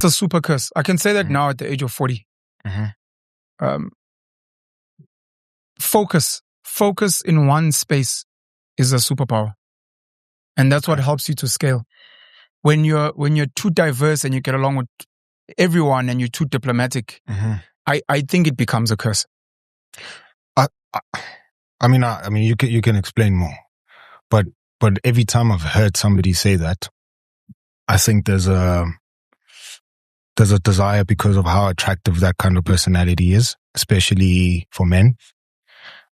It's a super curse. I can say that now at the age of 40. Focus in one space is a superpower. And that's what helps you to scale. When you're too diverse and you get along with everyone and you're too diplomatic, I think it becomes a curse. I mean, you can explain more, but every time I've heard somebody say that, I think there's a desire because of how attractive that kind of personality is, especially for men.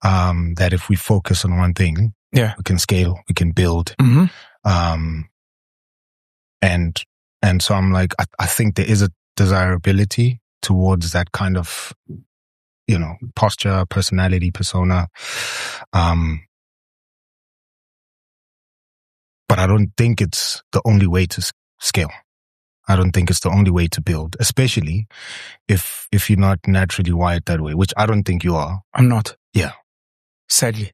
That if we focus on one thing, we can scale, we can build. And so I'm like, I think there is a desirability towards that kind of, posture, personality, persona. But I don't think it's the only way to scale. I don't think it's the only way to build, especially if you're not naturally wired that way, which I don't think you are. I'm not. Yeah. Sadly.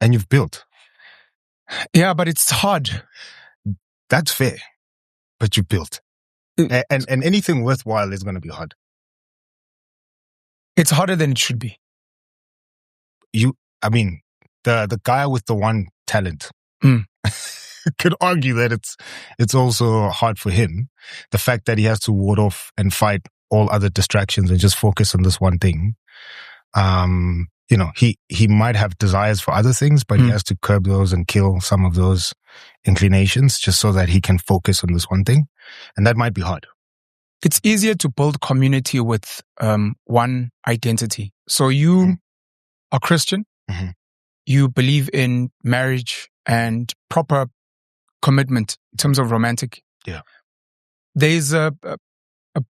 And you've built. Yeah, but it's hard. That's fair. But you built. And anything worthwhile is going to be hard. It's harder than it should be. The guy with the one talent could argue that it's also hard for him. The fact that he has to ward off and fight all other distractions and just focus on this one thing. He might have desires for other things, but he has to curb those and kill some of those inclinations just so that he can focus on this one thing. And that might be hard. It's easier to build community with one identity. So you are Christian. You believe in marriage and proper commitment in terms of romantic. Yeah. There's a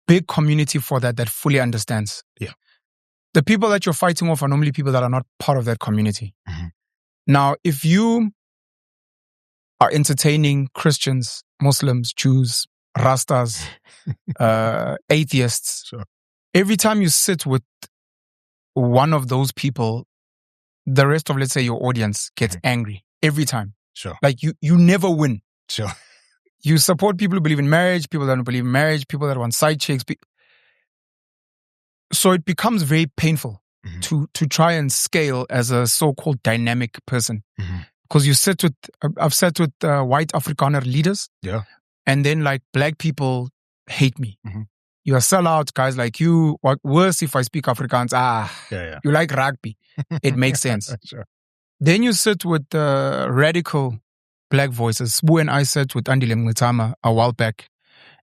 big community for that fully understands. Yeah. The people that you're fighting off are normally people that are not part of that community. Now, if you are entertaining Christians, Muslims, Jews, Rastas, atheists, sure. Every time you sit with one of those people, the rest of, let's say, your audience gets angry. Every time. Sure. Like you never win. Sure. You support people who believe in marriage, people that don't believe in marriage, people that want side chicks. So it becomes very painful to try and scale as a so-called dynamic person. Because I've sat with white Afrikaner leaders. Yeah. And then like black people hate me. You're a sellout, guys like you. Or worse if I speak Afrikaans. You like rugby. It makes sense. Sure. Then you sit with radical black voices. Sbu and I sat with Andile Mngitama a while back.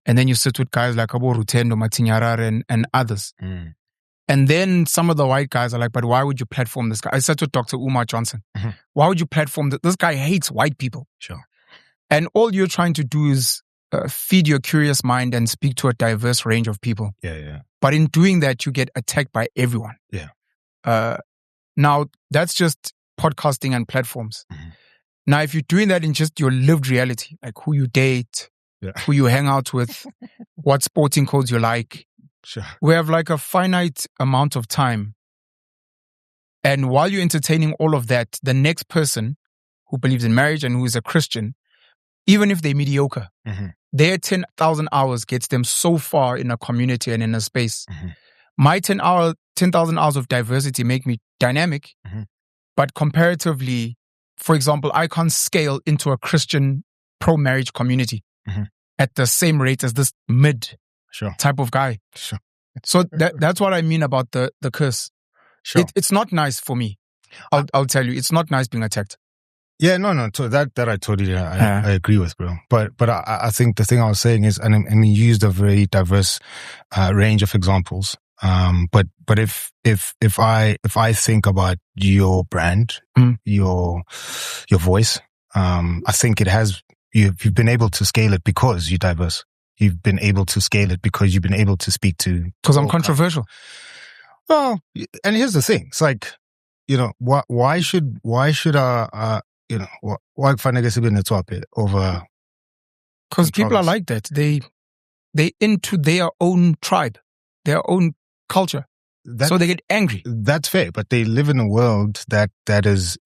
And then you sit with guys like Abo Rutendo, Matinyarare and others. And then some of the white guys are like, but why would you platform this guy? I sat with Dr. Umar Johnson. Why would you platform this? This guy hates white people. Sure. And all you're trying to do is feed your curious mind and speak to a diverse range of people. Yeah. But in doing that, you get attacked by everyone. Yeah. Now, that's just podcasting and platforms. Now, if you're doing that in just your lived reality, like who you date, who you hang out with, what sporting codes you like, sure. We have like a finite amount of time. And while you're entertaining all of that, the next person who believes in marriage and who is a Christian, even if they're mediocre, their 10,000 hours gets them so far in a community and in a space. My 10,000 hours of diversity make me dynamic, but comparatively, for example, I can't scale into a Christian pro-marriage community at the same rate as this mid type of guy. Sure. So that's what I mean about the curse. Sure. It's not nice for me. I'll tell you, it's not nice being attacked. Yeah, no. So that I totally I agree with, bro. But I think the thing I was saying is, and I mean, you used a very diverse range of examples. But if I think about your brand, your voice, I think you've been able to scale it because you're diverse. You've been able to scale it because you've been able to speak to. Because I'm controversial. Well, and here's the thing: it's like, why should why over? Because people are like that. They into their own tribe, their own culture. So they get angry. That's fair, but they live in a world that is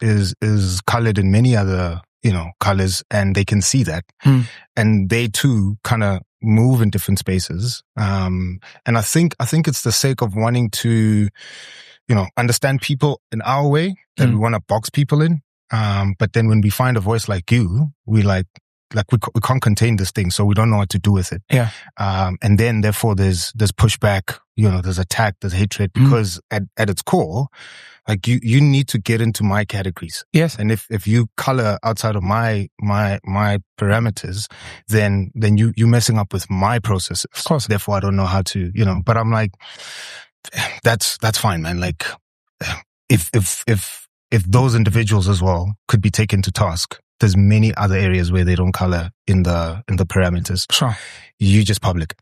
colored in many other colors, and they can see that. And they too kind of move in different spaces. And I think it's the sake of wanting to, understand people in our way that we want to box people in. But then when we find a voice like you, we we can't contain this thing, so we don't know what to do with it. Yeah. And then therefore there's pushback, there's attack, there's hatred, because at its core, like you need to get into my categories. Yes. And if you color outside of my parameters, then you're messing up with my processes. Of course. Therefore I don't know how to, but I'm like, that's fine, man. Like if those individuals as well could be taken to task, there's many other areas where they don't color in the parameters. Sure. You just public.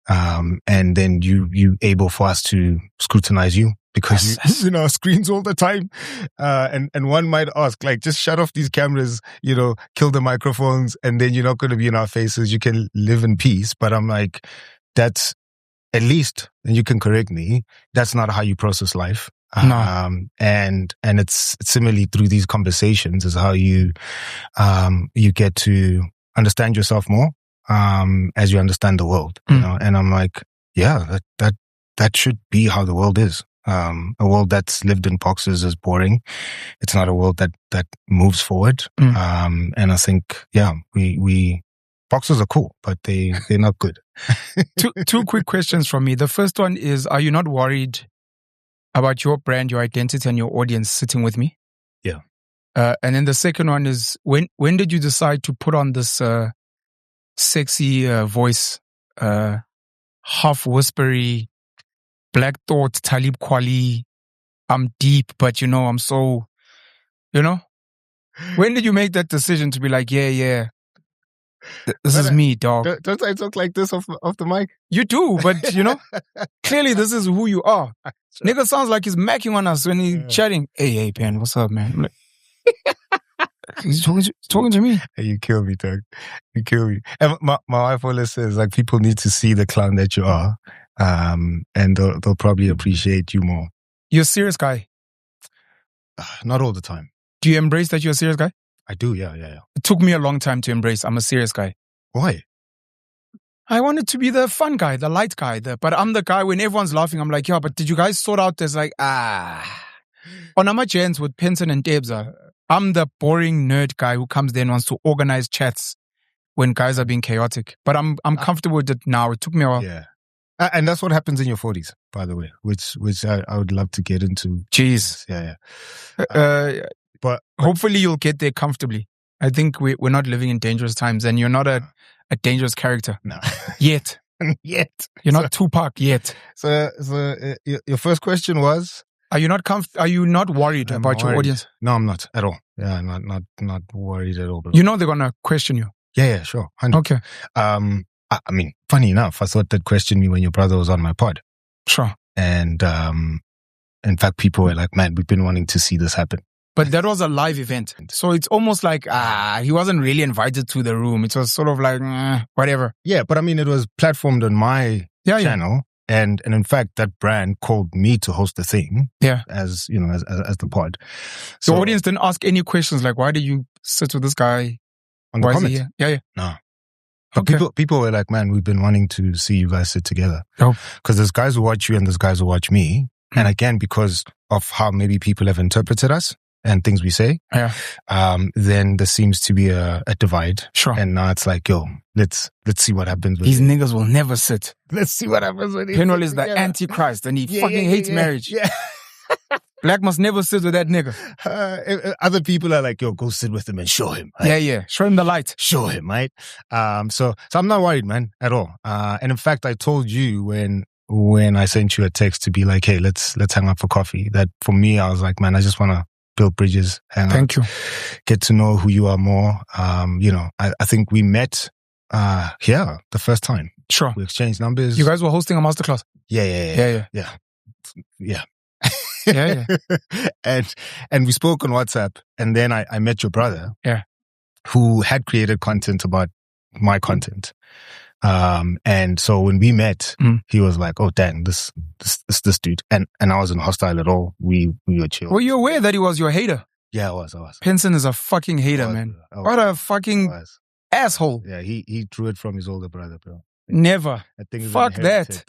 And then you able for us to scrutinize you, because you know, screens all the time. And one might ask, like, just shut off these cameras, kill the microphones, and then you're not going to be in our faces. You can live in peace. But I'm like, that's at least, and you can correct me, that's not how you process life. No. And it's similarly through these conversations is how you get to understand yourself more, as you understand the world, and I'm like, yeah, that should be how the world is. A world that's lived in boxes is boring. It's not a world that moves forward. And I think, we boxes are cool, but they're not good. Two quick questions from me. The first one is, are you not worried about your brand, your identity, and your audience sitting with me? Yeah. And then the second one is, when did you decide to put on this sexy voice, half whispery, Black Thought, Talib Kweli? I'm deep, but I'm so, when did you make that decision to be like, yeah, this is me, dog? Don't I talk like this off the mic? You do, but clearly this is who you are. Sure. Nigga sounds like he's macking on us when he's chatting. Hey, man, what's up, man? I'm like, he's talking to me. Hey, you kill me, dog. You kill me. And my wife always says, like, people need to see the clown that you are, and they'll probably appreciate you more. You're a serious guy? Not all the time. Do you embrace that you're a serious guy? I do, yeah. It took me a long time to embrace I'm a serious guy. Why? I wanted to be the fun guy, the light guy, but I'm the guy when everyone's laughing, I'm like, but did you guys sort out this, like, on Ama Gents with Penson and Debza, I'm the boring nerd guy who comes there and wants to organize chats when guys are being chaotic. But I'm comfortable with it now. It took me a while. Yeah. And that's what happens in your 40s, by the way, which I would love to get into. Jeez. Yeah. But hopefully you'll get there comfortably. I think we're not living in dangerous times, and you're not a dangerous character. No. Yet. You're not Tupac yet. So your first question was? Are you not worried about your audience? No, I'm not at all. Yeah, not worried at all. Bro. They're gonna question you. Yeah, sure. 100%. Okay. I mean, funny enough, I thought they'd question me when your brother was on my pod. Sure. And in fact, people were like, man, we've been wanting to see this happen. But that was a live event. So it's almost like, he wasn't really invited to the room. It was sort of like, whatever. Yeah, but I mean, it was platformed on my channel. Yeah. And in fact, that brand called me to host the thing. Yeah. As, as the pod. So the audience didn't ask any questions like, why did you sit with this guy? On the comments? Yeah. No. Okay. People were like, man, we've been wanting to see you guys sit together. Oh. Because there's guys who watch you and there's guys who watch me. And again, because of how maybe people have interpreted us and things we say, then there seems to be a divide. Sure. And now it's like, yo, let's see what happens with these niggas will never sit. Let's see what happens with it. Penwell is the Antichrist and he fucking hates marriage. Yeah. Black must never sit with that nigga. Other people are like, yo, go sit with him and show him. Right? Yeah. Show him the light. Show him, right? So I'm not worried, man, at all. And in fact, I told you when I sent you a text to be like, hey, let's hang out for coffee. That for me, I was like, man, I just want to build bridges, hang out. Thank you. Get to know who you are more. I think we met here the first time. Sure. We exchanged numbers. You guys were hosting a masterclass. Yeah. Yeah. And we spoke on WhatsApp, and then I met your brother. Yeah. Who had created content about my content. And so when we met, he was like, oh, damn, this dude. And I wasn't hostile at all. We were chill. Were you aware that he was your hater? Yeah, I was. Penson is a fucking hater, man. What a fucking asshole. Yeah, he drew it from his older brother, bro. Never. I think fuck that.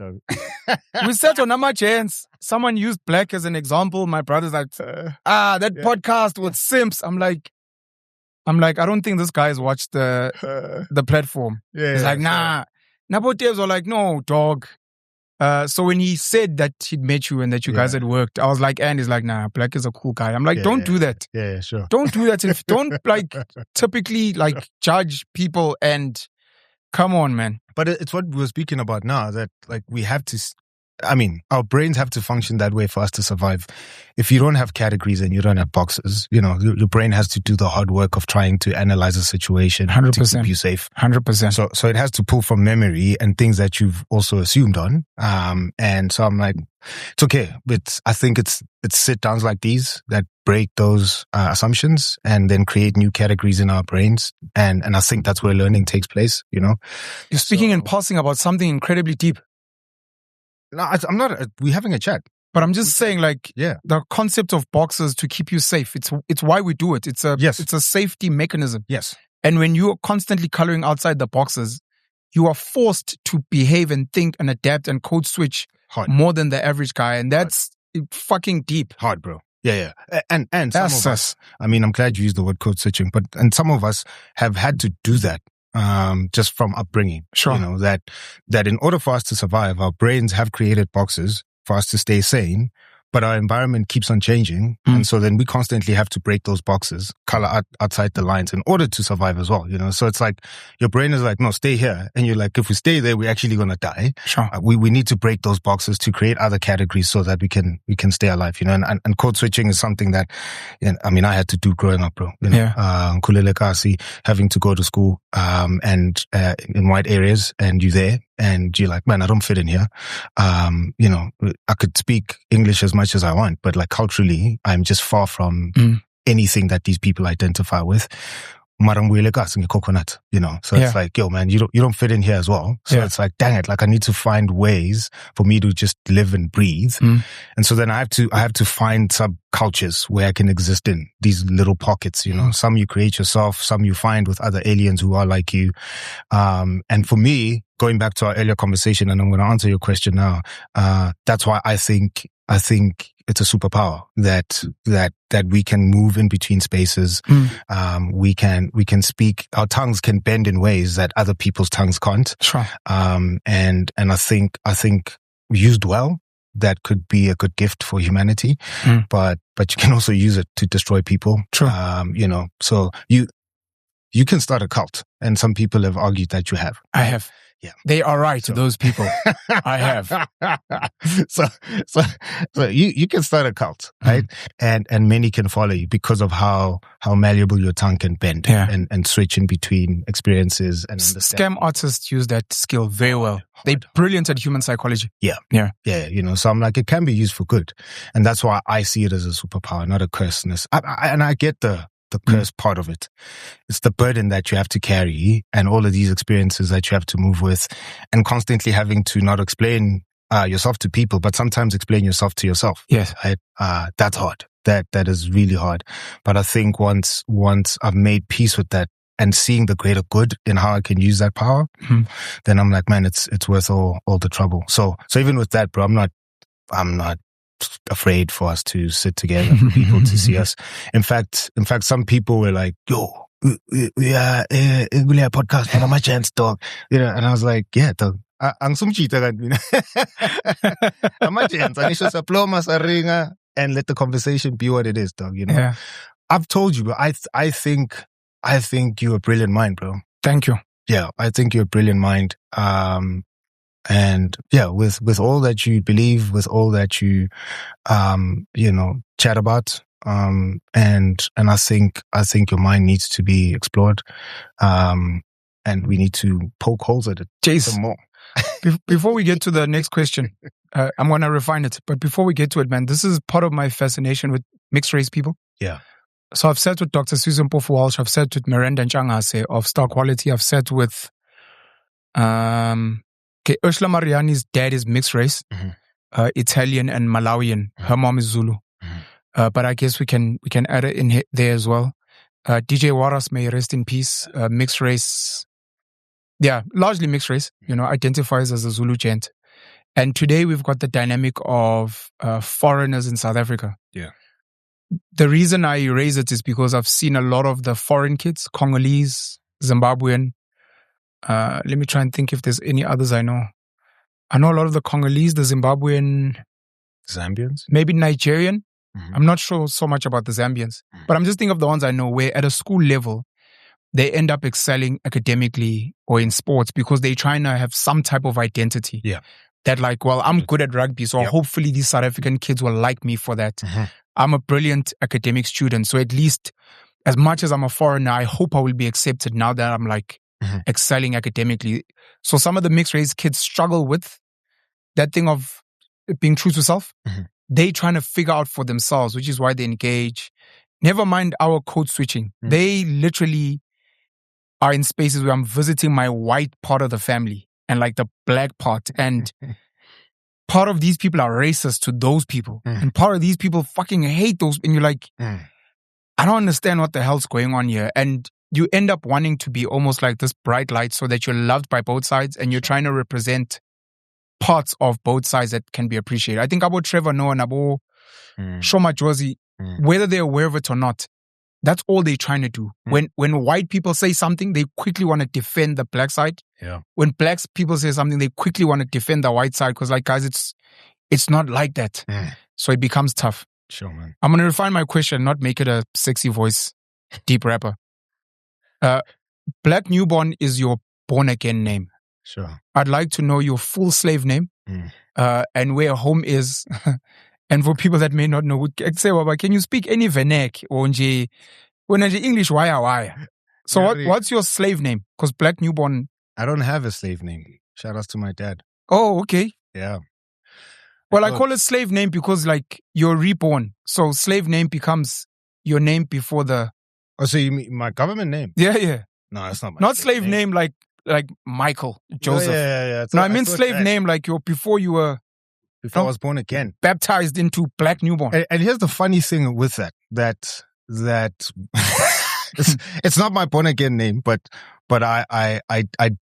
We sat on Nama Chance. Someone used Blaque as an example. My brother's like, that podcast with simps. I'm like, I don't think this guy's watched the platform. He's like, nah. Nabotevs are like, no, dog. So when he said that he'd met you and that you guys had worked, I was like, and he's like, nah, Blaque is a cool guy. I'm like, don't do that. Yeah, sure. Don't do that. Don't like typically like judge people and come on, man. But it's what we were speaking about now, that like we have to, I mean, our brains have to function that way for us to survive. If you don't have categories and you don't have boxes, you know, your brain has to do the hard work of trying to analyze a situation 100%. to keep you safe. 100%. So it has to pull from memory and things that you've also assumed on. And so I'm like, it's okay. But I think it's sit downs like these that break those assumptions and then create new categories in our brains. And I think that's where learning takes place, you know. You're speaking in passing about something incredibly deep. No, I'm not. We're having a chat. But I'm just saying, like, the concept of boxes to keep you safe. It's why we do it. It's a safety mechanism. Yes. And when you're constantly coloring outside the boxes, you are forced to behave and think and adapt and code switch more than the average guy. And that's fucking deep. Hard, bro. Yeah. And some of us, I mean, I'm glad you used the word code switching, and some of us have had to do that. Just from upbringing, sure. You know, that in order for us to survive, our brains have created boxes for us to stay sane, but our environment keeps on changing. And so then we constantly have to break those boxes, color outside the lines in order to survive as well, you know? So it's like, your brain is like, no, stay here. And you're like, if we stay there, we're actually going to die. Sure. We need to break those boxes to create other categories so that we can stay alive, you know? And code switching is something that, you know, I mean, I had to do growing up, bro. You know? Yeah. Having to go to school, and in white areas, and you're there. And you're like, man, I don't fit in here. You know, I could speak English as much as I want, but like culturally, I'm just far from anything that these people identify with. Coconut, you know, so it's like, yo, man, you don't fit in here as well. So it's like, dang it, like I need to find ways for me to just live and breathe. And so then I have to find subcultures where I can exist in these little pockets, you know. Some you create yourself, some you find with other aliens who are like you. And for me, going back to our earlier conversation, and I'm going to answer your question now, that's why I think it's a superpower that we can move in between spaces. We can speak. Our tongues can bend in ways that other people's tongues can't. Sure. And I think used well, that could be a good gift for humanity. But you can also use it to destroy people. True. You know, so you can start a cult, and some people have argued that you have. I have. Yeah. They are right, those people. I have. So you can start a cult, right? And many can follow you because of how malleable your tongue can bend and switch in between experiences and understand. Scam artists use that skill very well. They're brilliant at human psychology. Yeah. You know, so I'm like, it can be used for good. And that's why I see it as a superpower, not a curseness. And I get the curse part of it. It's the burden that you have to carry and all of these experiences that you have to move with, and constantly having to not explain yourself to people, but sometimes explain yourself to yourself. Yes. Right? That's hard. That is really hard. But I think once I've made peace with that and seeing the greater good in how I can use that power, then I'm like, man, it's worth all the trouble. So even with that, bro, I'm not afraid for us to sit together, for people to see us. In fact, some people were like, yo, we are a podcast for my chance, dog. You know, and I was like, yeah, dog. Ang sumchita kan. My chance. I need to diploma sa ringa and let the conversation be what it is, dog. You know. Yeah. I've told you, but I think you're a brilliant mind, bro. Thank you. Yeah, I think you're a brilliant mind. And yeah, with all that you believe, with all that you, you know, chat about, and I think your mind needs to be explored, and we need to poke holes at it some more. Before we get to the next question, I'm going to refine it. But before we get to it, man, this is part of my fascination with mixed race people. Yeah. So I've sat with Dr. Susan Mpofu-Walsh. I've sat with Miranda Nchangase of Star Quality. I've sat with, Ursula Mariani's dad is mixed race, Italian and Malawian. Her mom is Zulu. but I guess we can add it in there as well. DJ Waras, may rest in peace. Mixed race. Yeah, largely mixed race, identifies as a Zulu gent. And today we've got the dynamic of foreigners in South Africa. Yeah. The reason I raise it is because I've seen a lot of the foreign kids, Congolese, Zimbabwean. Let me try and think if there's any others I know. I know a lot of the Congolese, the Zimbabwean. Zambians? Maybe Nigerian. Mm-hmm. I'm not sure so much about the Zambians. Mm-hmm. But I'm just thinking of the ones I know where at a school level, they end up excelling academically or in sports because they're trying to have some type of identity. Yeah. That like, well, I'm good at rugby, so hopefully these South African kids will like me for that. Mm-hmm. I'm a brilliant academic student, so at least as much as I'm a foreigner, I hope I will be accepted now that I'm like excelling academically. So some of the mixed race kids struggle with that thing of being true to self. Mm-hmm. They trying to figure out for themselves, which is why they engage. Never mind our code switching. Mm-hmm. They literally are in spaces where I'm visiting my white part of the family and like the black part. And part of these people are racist to those people. And part of these people fucking hate those. And you're like, I don't understand what the hell's going on here. And you end up wanting to be almost like this bright light so that you're loved by both sides and you're trying to represent parts of both sides that can be appreciated. I think about Trevor Noah and Abo Shoma Josie, whether they're aware of it or not, that's all they're trying to do. When white people say something, they quickly want to defend the black side. Yeah. When black people say something, they quickly want to defend the white side because, like, guys, it's not like that. So it becomes tough. Sure, man. I'm going to refine my question, not make it a sexy voice, deep rapper. Blaque Nubon is your born-again name. Sure. I'd like to know your full slave name and where home is. And for people that may not know, can you speak any vernac or English wire? So what's your slave name? Because Blaque Nubon. I don't have a slave name. Shout outs to my dad. Oh, okay. Yeah. Well, I call it slave name because like you're reborn. So slave name becomes your name before the. Oh, so you mean my government name? Yeah. No, that's not my Not slave name like Michael, Joseph. Yeah. No, I mean slave name like before you were. Before I was born again. Baptized into Blaque Nubon. And here's the funny thing with that it's not my born again name, but I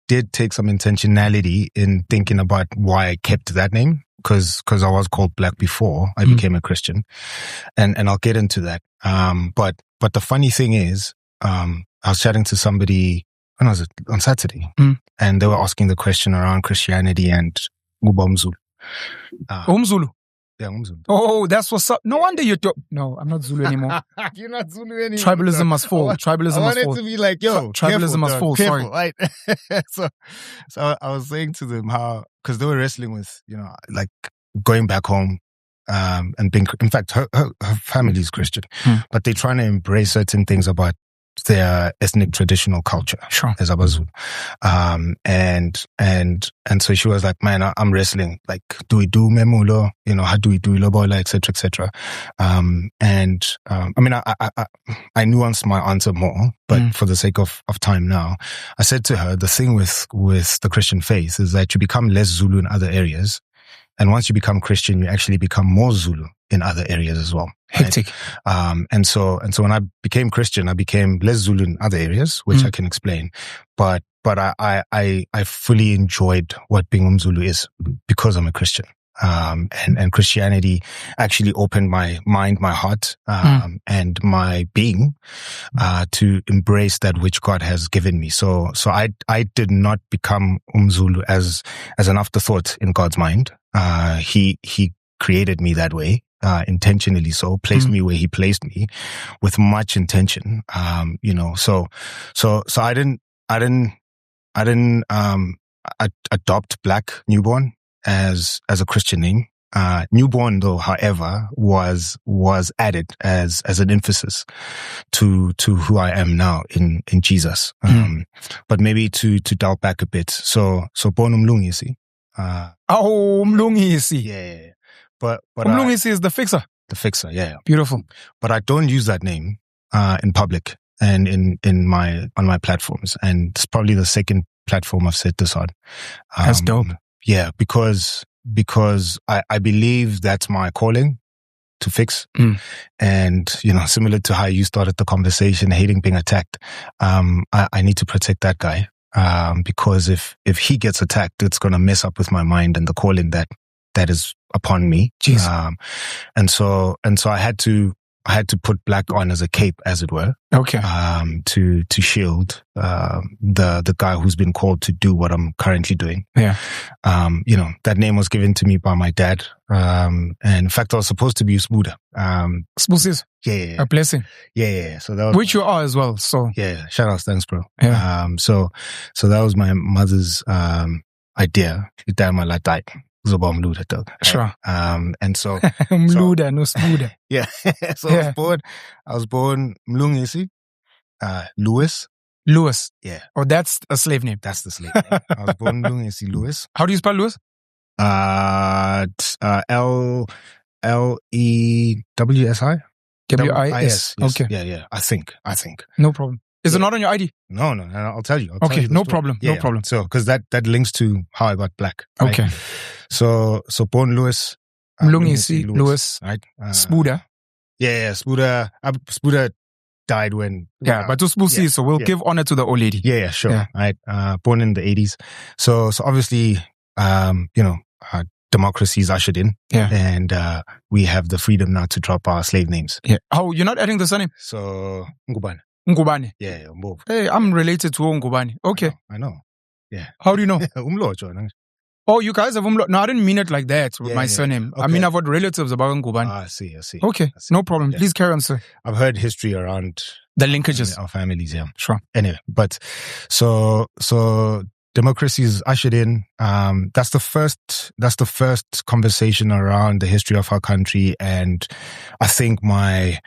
did take some intentionality in thinking about why I kept that name. Cause I was called Black before I became a Christian. And I'll get into that. But the funny thing is, I was chatting to somebody, when was it? On Saturday. And they were asking the question around Christianity and Ubomzulu. Zulu. Yeah, Zulu. Oh, that's what's up. No wonder you don't. No, I'm not Zulu anymore. You're not Zulu anymore. Tribalism must fall. Tribalism must fall. I wanted to be like, yo, tribalism must fall. Careful, sorry. Right? So I was saying to them how, because they were wrestling with, like going back home, and being, in fact, her family is Christian, but they're trying to embrace certain things about their ethnic traditional culture. Sure. As Abazulu. And so she was like, man, I'm wrestling. Like, do we do memulo? How do we do lobola, et cetera. I mean, I nuanced my answer more, but for the sake of time now, I said to her, the thing with the Christian faith is that you become less Zulu in other areas. And once you become Christian, you actually become more Zulu in other areas as well. Right? Hectic. And so when I became Christian, I became less Zulu in other areas, which I can explain. But I fully enjoyed what being Zulu is because I'm a Christian. And Christianity actually opened my mind, my heart, and my being, to embrace that which God has given me. So I did not become Zulu as an afterthought in God's mind. He created me that way, intentionally so, placed me where he placed me with much intention. So I didn't adopt Blaque Nubon as a Christian name. Newborn though, however, was added as an emphasis to who I am now in Jesus. But maybe to delve back a bit. So born Umlungisi. Umlungisi. Yeah. But Umlungisi is the fixer. The fixer, yeah. Beautiful. But I don't use that name in public and on my platforms. And it's probably the second platform I've said this on. That's dope. Yeah, because I believe that's my calling. fix. And, similar to how you started the conversation, hating being attacked, I need to protect that guy. Because if he gets attacked, it's going to mess up with my mind and the calling that is upon me. And so I had to put Blaque on as a cape, as it were. Okay. To shield the guy who's been called to do what I'm currently doing. Yeah. That name was given to me by my dad. And in fact, I was supposed to be Smuda. Smusis. Yeah. A blessing. Yeah. So that was which you are as well. So yeah. Shout out, thanks, bro. Yeah. So that was my mother's idea. Sure. And so Mluda, no smoother. Yeah. So I was born Mlungisi, Lewis. Lewis. Yeah. Oh, that's a slave name. That's the slave name. I was born Mlungisi Lewis. How do you spell Lewis? Lewisi. WIS. Okay. Yeah. I think. No problem. Is it not on your ID? No. I'll tell you. Okay, no problem. Yeah. No problem. So, because that links to how I got Blaque. Right? Okay. So born Lewis. Mlungisi Lewis. Right. Spuda. Yeah. Spuda died when. Yeah, but to Spusi, so we'll give honor to the old lady. Yeah, sure. Yeah. Right. Born in the 80s. So obviously, democracy is ushered in. Yeah. And we have the freedom now to drop our slave names. Yeah. Oh, you're not adding the surname? So Ngubane. Ngubane. Yeah, Mbovu. Hey, I'm related to Ngubane. Okay. I know. Yeah. How do you know? Umlo. Oh, you guys have Umlo. No, I didn't mean it like that with my surname. Okay. I mean, I've got relatives about Ngubane. I see. Okay, no problem. Yeah. Please carry on, sir. I've heard history around the linkages. Our families, yeah. Sure. Anyway, but so democracy is ushered in. That's the first conversation around the history of our country, and I think my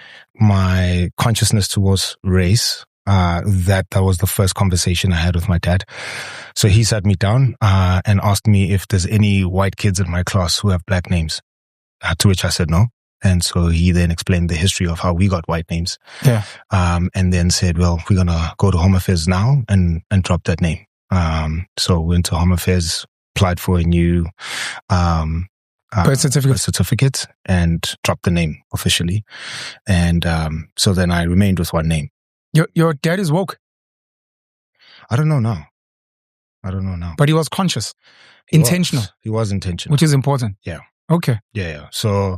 consciousness towards race. That was the first conversation I had with my dad. So he sat me down and asked me if there's any white kids in my class who have black names. To which I said no. And so he then explained the history of how we got white names. Yeah. And then said, well, we're gonna go to Home Affairs now and drop that name. So went to Home Affairs, applied for a new birth certificate and dropped the name officially. And so then I remained with one name. Your dad is woke? I don't know now. But he was conscious. Intentional. He was intentional. Which is important. Yeah. Okay. Yeah. So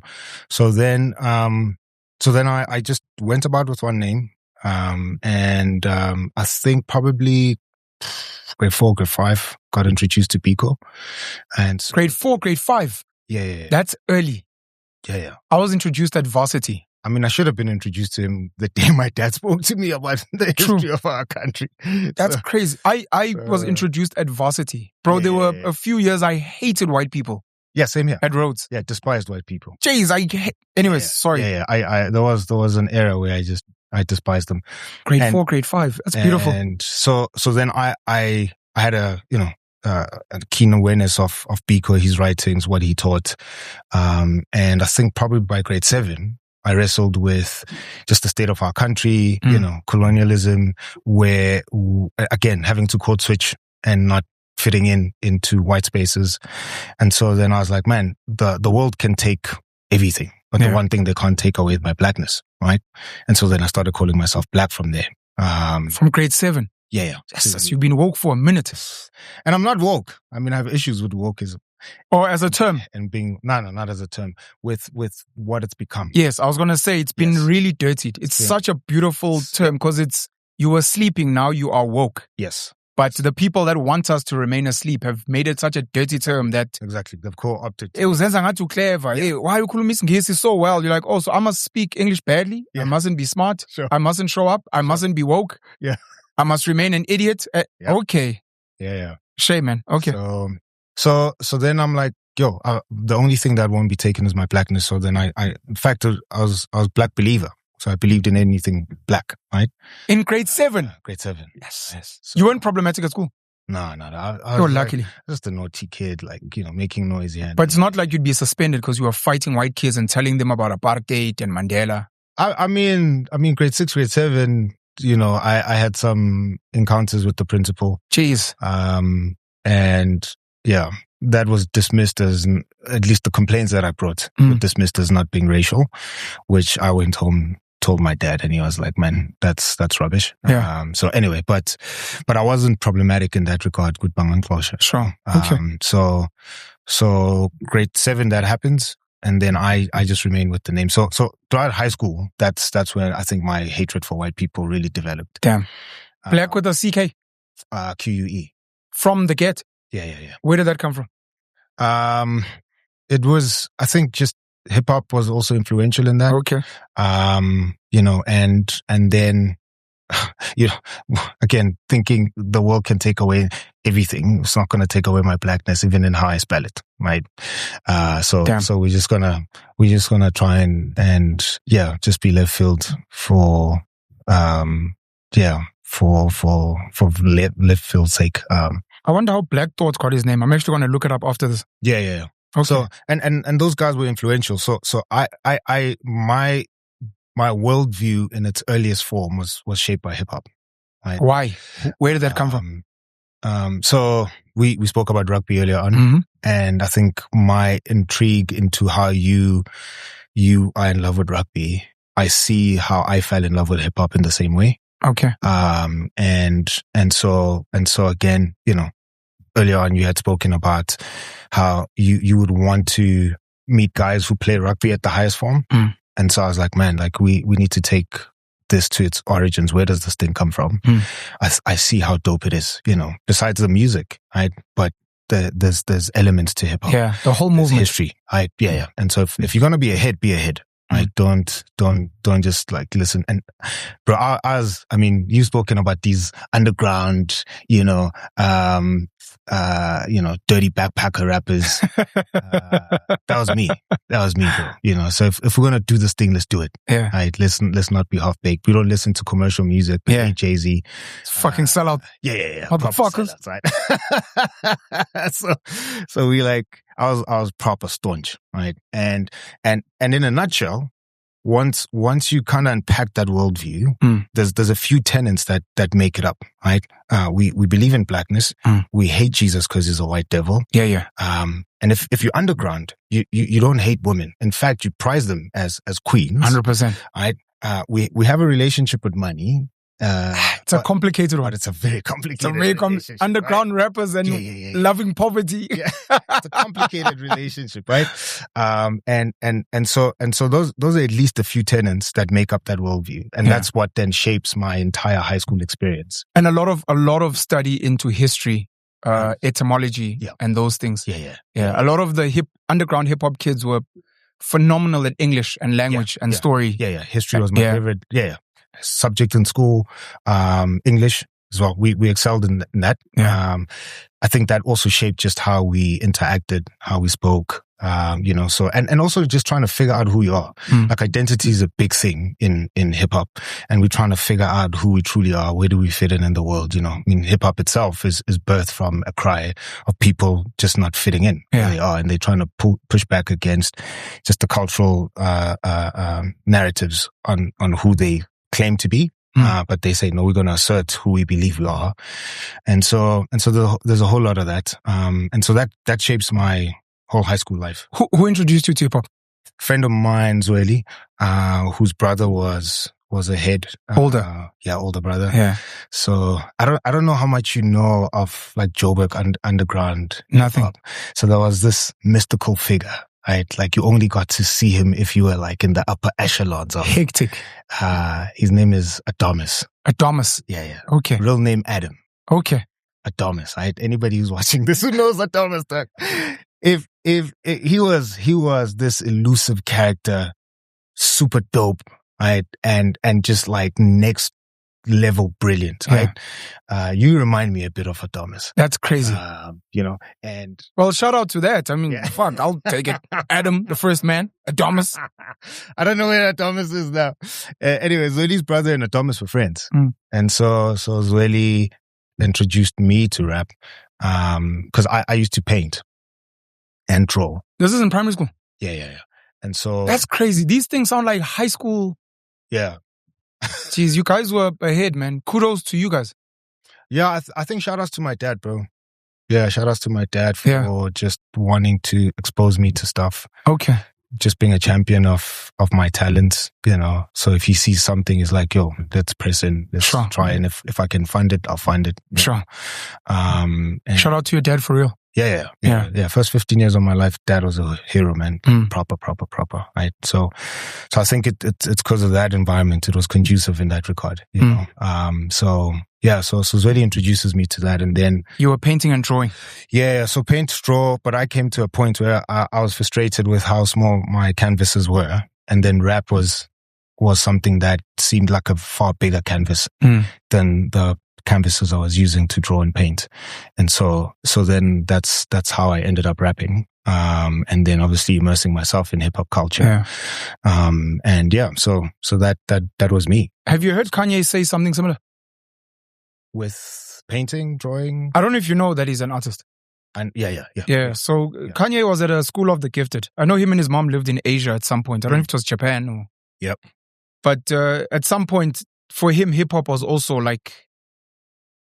then I just went about with one name. And I think probably grade 4, grade 5 got introduced to Biko. And so, grade 4, grade 5? Yeah. That's early. Yeah. I was introduced at varsity. I mean, I should have been introduced to him the day my dad spoke to me about the history of our country. That's crazy. I was introduced at varsity. Bro, there were a few years I hated white people. Yeah, same here. At Rhodes. Yeah, despised white people. Jeez, sorry. Yeah. There was an era where I despised them. Grade 4, grade 5. That's beautiful. And so then I had a keen awareness of Biko, his writings, what he taught. And I think probably by grade 7, I wrestled with just the state of our country, colonialism, where, again, having to code switch and not fitting into white spaces. And so then I was like, man, the world can take everything, but the one thing they can't take away is my blackness, right? And so then I started calling myself Blaque from there. From grade 7? Yeah. Yes, you've been woke for a minute. And I'm not woke. I mean, I have issues with wokeism. Or as a term? And being, no, not as a term, with what it's become. Yes, I was going to say, it's been really dirtied. It's such a beautiful term because you were sleeping, now you are woke. Yes. But the people that want us to remain asleep have made it such a dirty term that... Exactly, they've co-opted. It was too clever. Hey, why you calling me so well? You're like, oh, so I must speak English badly? Yeah. I mustn't be smart? Sure. I mustn't show up? I mustn't be woke? Yeah. I must remain an idiot? Okay. Yeah. Shame, man. Okay. So then I'm like, yo, the only thing that won't be taken is my blackness. So then I in fact, I was Black believer. So I believed in anything black, right? In grade 7? Grade 7. Yes. So, you weren't problematic at school? No. I was luckily. Just a naughty kid, making noise here. But it's not like you'd be suspended because you were fighting white kids and telling them about apartheid and Mandela. I mean, grade 6, grade 7, I had some encounters with the principal. Jeez. And yeah, that was dismissed as, at least the complaints that I brought were dismissed as not being racial, which I went home, told my dad, and he was like, man, that's rubbish. Yeah. So anyway, but I wasn't problematic in that regard. Good bang closure. Sure. Okay. So grade 7 that happens, and then I just remain with the name. So throughout high school, that's when I think my hatred for white people really developed. Damn. Black with a CK? QUE. From the get? Yeah. Where did that come from? It was, I think, just hip hop was also influential in that. Okay. You know, and then, you know, again, thinking the world can take away everything. It's not going to take away my blackness, even in how I spell it, right? So we're just gonna try and just be left field for left field's sake. I wonder how Black Thought got his name. I'm actually going to look it up after this. Yeah. Okay. So and those guys were influential. So my worldview in its earliest form was shaped by hip hop. Right? Why? Where did that come from? So we spoke about rugby earlier on, and I think my intrigue into how you are in love with rugby, I see how I fell in love with hip hop in the same way. Okay. And so again, you know, earlier on you had spoken about how you would want to meet guys who play rugby at the highest form. And so I was like, man, like we need to take this to its origins. Where does this thing come from? I see how dope it is, you know, besides the music, right? But there's elements to hip hop. Yeah. The whole movement. History. Right. Yeah. And so if you're going to be ahead, be ahead. Right? Don't just like listen. And bro, you've spoken about these underground, dirty backpacker rappers. That was me, bro. You know, so if we're gonna do this thing, let's do it. Yeah. Right? Let's not be half baked. We don't listen to commercial music. Yeah. Jay-Z. It's fucking sellout. Yeah. Motherfuckers. Right? so we like. I was proper staunch, right? And in a nutshell, once you kind of unpack that worldview, there's a few tenets that make it up, right? We believe in blackness. We hate Jesus because he's a white devil. Yeah. And if you're underground, you don't hate women. In fact, you prize them as queens. 100%. Right? We have a relationship with money. It's a complicated one. But it's a very complicated relationship. Underground rappers and loving poverty. Yeah. It's a complicated relationship, right? And so those are at least a few tenets that make up that worldview. And that's what then shapes my entire high school experience. And a lot of study into history, etymology and those things. Yeah. A lot of the underground hip hop kids were phenomenal at English and language and story. Yeah. History was my favorite. Yeah. Subject in school, English as well. We excelled in that. Yeah. I think that also shaped just how we interacted, how we spoke, so, and also just trying to figure out who you are. Like identity is a big thing in hip hop, and we're trying to figure out who we truly are. Where do we fit in the world? You know, I mean, hip hop itself is birthed from a cry of people just not fitting in where they are, and they're trying to push back against just the cultural, narratives on who they claim to be, but they say, no, we're going to assert who we believe we are. And so there's a whole lot of that. And so that shapes my whole high school life. Who introduced you to hip hop? Friend of mine, Zweli, whose brother was a head. Older. Older brother. Yeah. So I don't know how much you know of like Joburg underground. Nothing. So there was this mystical figure. Right, like you only got to see him if you were like in the upper echelons of hectic. His name is Adomis. Adomis. Yeah. Okay. Real name Adam. Okay. Adomis. Right. Anybody who's watching this who knows Adomis, if he was this elusive character, super dope, right, and just like next level brilliant, right? You remind me a bit of Adomis. That's crazy. And well, shout out to that. I mean, fuck, I'll take it. Adam, the first man, Adomis. I don't know where Adomis is now. Anyway, Zweli's brother and Adomis were friends. And so Zweli introduced me to rap, because I used to paint and draw. This is in primary school? Yeah. And so that's crazy. These things sound like high school. Yeah. Jeez, you guys were ahead, man. Kudos to you guys. Yeah, I think shout outs to my dad, bro. Yeah, shout outs to my dad for just wanting to expose me to stuff. Okay. Just being a champion of my talents, you know. So if he sees something, he's like, yo, let's press in, let's try. And if I can fund it, I'll fund it. Sure. Shout out to your dad for real. Yeah. First 15 years of my life, dad was a hero, man. Proper. Right. So I think it's because of that environment. It was conducive in that regard, you know. So Zweli introduces me to that, and then you were painting and drawing. Yeah. So paint, draw, but I came to a point where I was frustrated with how small my canvases were, and then rap was something that seemed like a far bigger canvas than the canvases I was using to draw and paint. And so then that's how I ended up rapping. And then obviously immersing myself in hip hop culture. Yeah. So that was me. Have you heard Kanye say something similar? With painting, drawing? I don't know if you know that he's an artist. And So Kanye was at a school of the gifted. I know him and his mom lived in Asia at some point. I don't know if it was Japan or... Yep. But at some point, for him, hip hop was also like...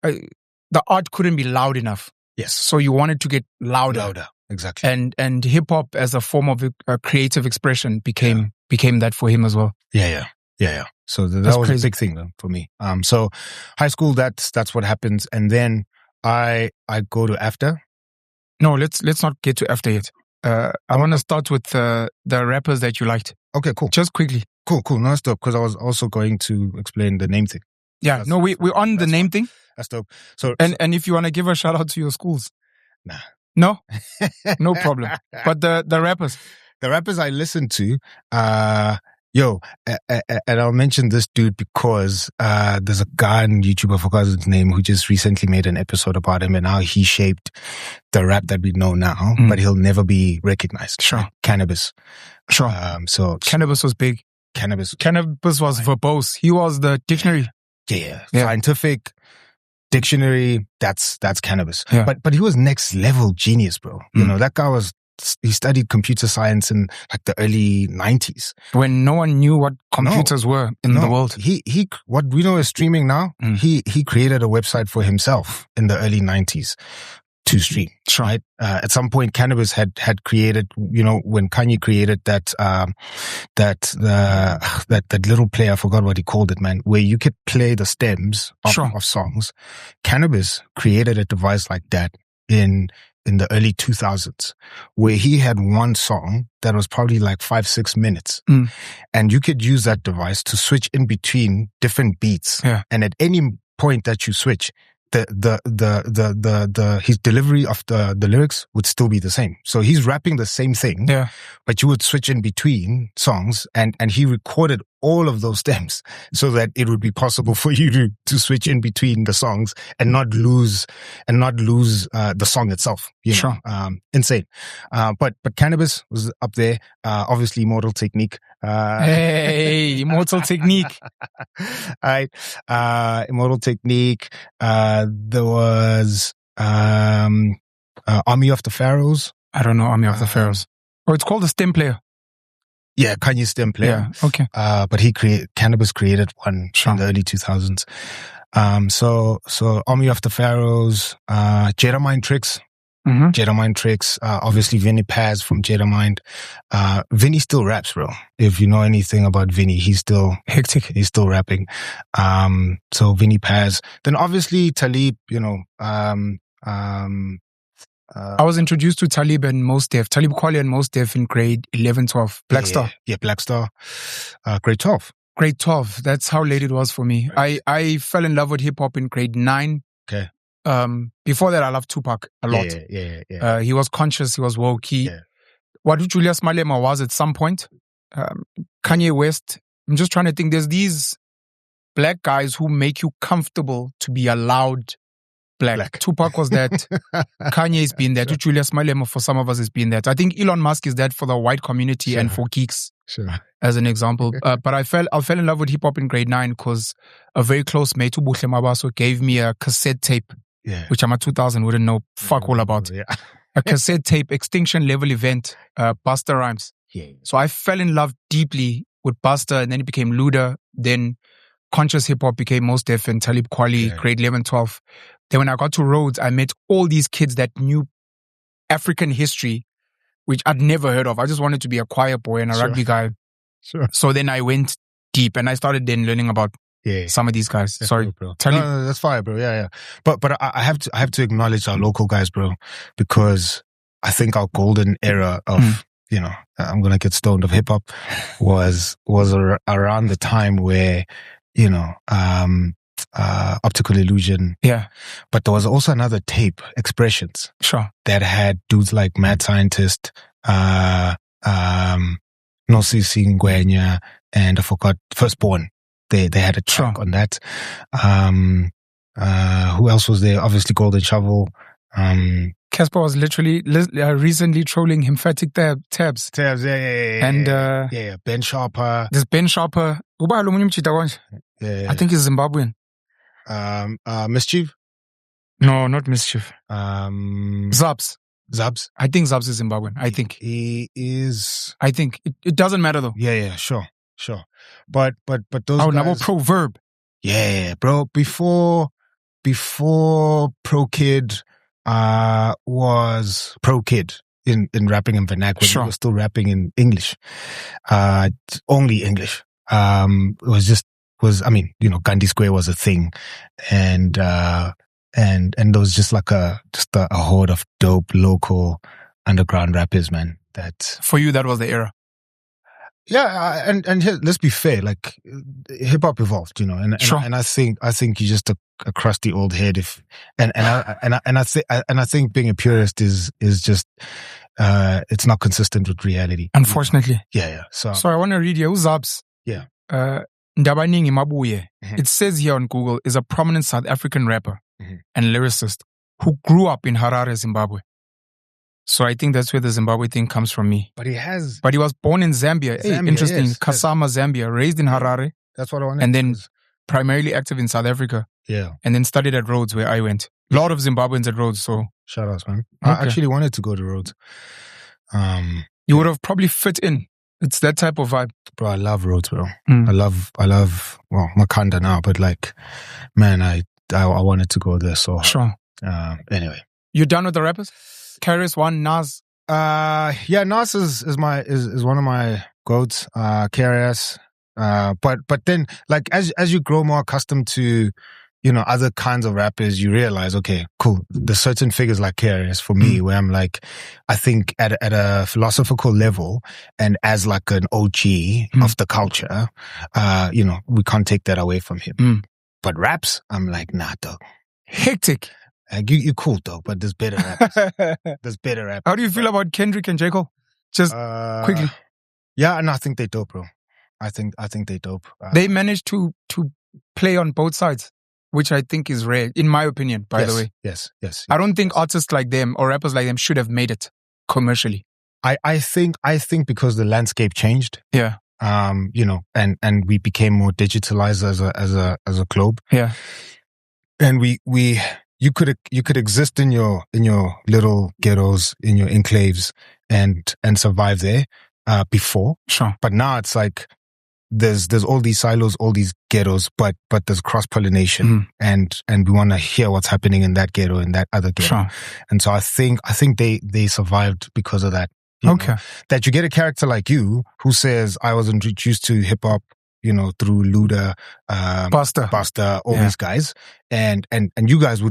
the art couldn't be loud enough. Yes. So you wanted to get louder. Exactly. And hip hop as a form of creative expression became that for him as well. Yeah. So that was crazy. A big thing though, for me. So high school, that's what happens. And then I go to after. No, let's not get to after yet. I want to start with the rappers that you liked. Okay, cool. Just quickly. Cool. No, stop. Because I was also going to explain the name thing. Yeah, we're on the name thing. That's dope. So if you want to give a shout out to your schools. Nah. No? No problem. But the rappers. The rappers I listen to, and I'll mention this dude because there's a guy on YouTube, I forgot his name, who just recently made an episode about him and how he shaped the rap that we know now, but he'll never be recognized. Sure. Cannabis. Sure. So Cannabis was big. Cannabis was verbose. He was the dictionary. Yeah. Scientific dictionary. That's Cannabis. Yeah. But he was next level genius, bro. You know, that guy he studied computer science in like the early 90s. When no one knew what computers were in the world. He what we know is streaming now, he created a website for himself in the early 90s to stream. Right? At some point, Cannabis had created, you know, when Kanye created that little player, I forgot what he called it, man, where you could play the stems of songs. Cannabis created a device like that in the early 2000s, where he had one song that was probably like 5-6 minutes, and you could use that device to switch in between different beats. Yeah. And at any point that you switch, his delivery of the lyrics would still be the same. So he's rapping the same thing, but you would switch in between songs, and he recorded all of those stems so that it would be possible for you to switch in between the songs and not lose the song itself. You know? Insane. But Cannabis was up there. Obviously, Immortal Technique. Hey, Immortal Technique. Right. Immortal Technique. There was Army of the Pharaohs. I don't know Army of the Pharaohs. Oh, it's called a stem player. Yeah, Kanye's stem player. Yeah, okay. But Cannabis created one in the early 2000s. So Army of the Pharaohs, Jada Mind Tricks. Jada Mind Tricks, obviously Vinny Paz from Jada Mind. Vinny still raps, bro. If you know anything about Vinny, he's still hectic. He's still rapping. So Vinny Paz. Then obviously Talib, you know, I was introduced to Talib and Mos Def. Talib Kweli and Mos Def in grade 11, 12. Black Star. Yeah, Black Star. Grade 12. Grade 12. That's how late it was for me. I fell in love with hip hop in grade 9. Okay. Before that, I loved Tupac a lot. Yeah. He was conscious. He was woke. What Julius Malema was at some point. Kanye West. I'm just trying to think. There's these black guys who make you comfortable to be allowed black. Tupac was that. Kanye's been that. Julius Malema for some of us has been that. I think Elon Musk is that for the white community and for geeks. As an example. But I fell in love with hip hop in grade 9 because a very close mate, Buhle Mabaso, gave me a cassette tape, which I'm a 2000 wouldn't know fuck all about. A cassette tape, Extinction Level Event, Busta Rhymes. So I fell in love deeply with Busta, and then it became Luda. Then conscious hip hop became Mos Def and Talib Kweli, grade 11, 12. Then when I got to Rhodes, I met all these kids that knew African history, which I'd never heard of. I just wanted to be a choir boy and a rugby guy. Sure. So then I went deep and I started then learning about some of these guys. That's Sorry, cool, bro. Tell me. No, that's fine, bro. Yeah. But I have to acknowledge our local guys, bro, because I think our golden era of I'm gonna get stoned of hip hop was around the time where Optical Illusion. Yeah. But there was also another tape, Expressions. Sure. That had dudes like Mad Scientist, Nosisi Ngwenya, and I forgot Firstborn. They had a track on that. Who else was there? Obviously Golden Shovel. Casper was literally recently trolling Lymphatic tabs. Tabs, yeah. And Ben Sharper. This Ben Sharper. Yeah. I think he's Zimbabwean. Mischief? No, not Mischief. Zabs. I think Zabs is Zimbabwean. I think he is. I think it doesn't matter though. Yeah, sure. But those guys. Now Proverb. Yeah, bro. Before Pro Kid was Pro Kid in rapping in vernacular. Sure. He was still rapping in English. Only English. It was Gandhi Square was a thing, and there was just like a horde of dope local underground rappers, man. That for you, that was the era. Yeah, and here, let's be fair. Like hip hop evolved, and I think you're just a crusty old head. I think being a purist is just it's not consistent with reality. Unfortunately. Yeah. So I want to read you Zabs. Yeah. Ndabaningi Mabuye. It says here on Google is a prominent South African rapper and lyricist who grew up in Harare, Zimbabwe. So I think that's where the Zimbabwe thing comes from me. But he was born in Zambia. Hey, interesting. Yes, Kasama, Zambia. Raised in Harare. That's what I wanted. And then primarily active in South Africa. Yeah. And then studied at Rhodes where I went. A lot of Zimbabweans at Rhodes. So shout outs, man. Okay. I actually wanted to go to Rhodes. You would have probably fit in. It's that type of vibe. Bro, I love Rhodes, bro. I love Makanda now, but like, man, I wanted to go there so hard. Sure. Anyway. You done with the rappers? Karis One, Nas. Yeah, Nas is one of my goats. KRS. But then like as you grow more accustomed to, other kinds of rappers, you realize, okay, cool. There's certain figures like KRS for me where I'm like, I think at a philosophical level and as like an OG of the culture, we can't take that away from him. But raps, I'm like, nah, dog. Hectic. You cool though, but there's better rappers. How do you feel about Kendrick and J. Cole? Just quickly. Yeah, and I think they dope, bro. I think they dope. They managed to play on both sides, which I think is rare, in my opinion, by the way. Yes. I don't think artists like them or rappers like them should have made it commercially. I think because the landscape changed. Yeah. And we became more digitalized as a globe. Yeah. And you could exist in your little ghettos, in your enclaves and survive there before. Sure. But now it's like there's all these silos, all these ghettos, but there's cross-pollination and we want to hear what's happening in that ghetto and that other ghetto. Sure. And so I think they survived because of that. Okay. That you get a character like you who says, I was introduced to hip hop, through Luda, Busta, all these guys. And you guys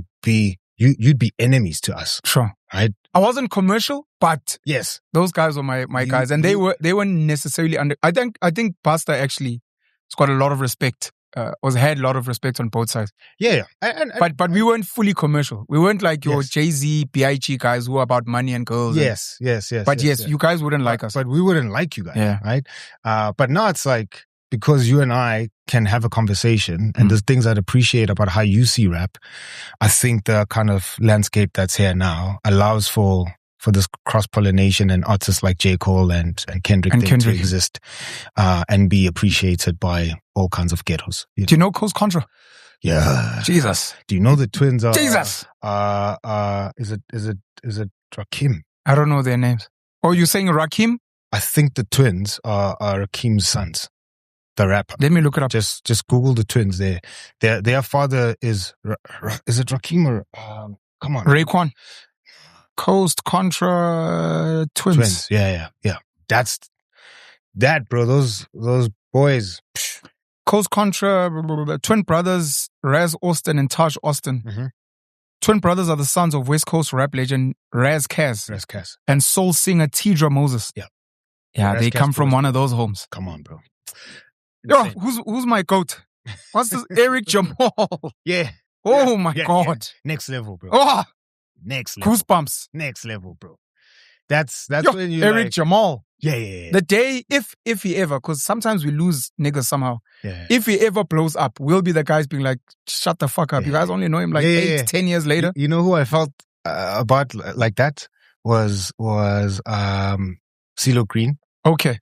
you'd be enemies to us. Sure. Right? I wasn't commercial, but yes, those guys were my guys. And they weren't necessarily under, I think Busta actually has got a lot of respect, had a lot of respect on both sides. Yeah. But we weren't fully commercial. We weren't like your Jay-Z, B.I.G. guys who are about money and girls. Yes. But you guys wouldn't like us. But we wouldn't like you guys, right? But now it's like, because you and I can have a conversation and there's things I'd appreciate about how you see rap, I think the kind of landscape that's here now allows for this cross-pollination and artists like J. Cole and Kendrick to exist and be appreciated by all kinds of ghettos. Do you know Cole's Contra? Yeah. Jesus. Do you know the twins are... Jesus! Is it Rakim? I don't know their names. Oh, you're saying Rakim? I think the twins are Rakim's sons. The rapper. Let me look it up. Just Google the twins. Their father is it Rakim or come on, Raekwon. Coast Contra twins. Yeah. That's that, bro. Those boys. Coast Contra twin brothers Raz Austin and Taj Austin. Mm-hmm. Twin brothers are the sons of West Coast rap legend Raz Kass and soul singer Tidra Moses. Yeah, they come from one of those homes. Come on, bro. Yo, who's my goat? What's this? Eric Jamal. Yeah. Oh my God. Yeah. Next level, bro. Oh, next level. Goosebumps. Next level, bro. That's when you Eric Jamal. Yeah. The day, if he ever, because sometimes we lose niggas somehow. Yeah. If he ever blows up, we'll be the guys being like, shut the fuck up. You guys only know him like 8-10 years later. You know who I felt about like that was CeeLo Green. Okay.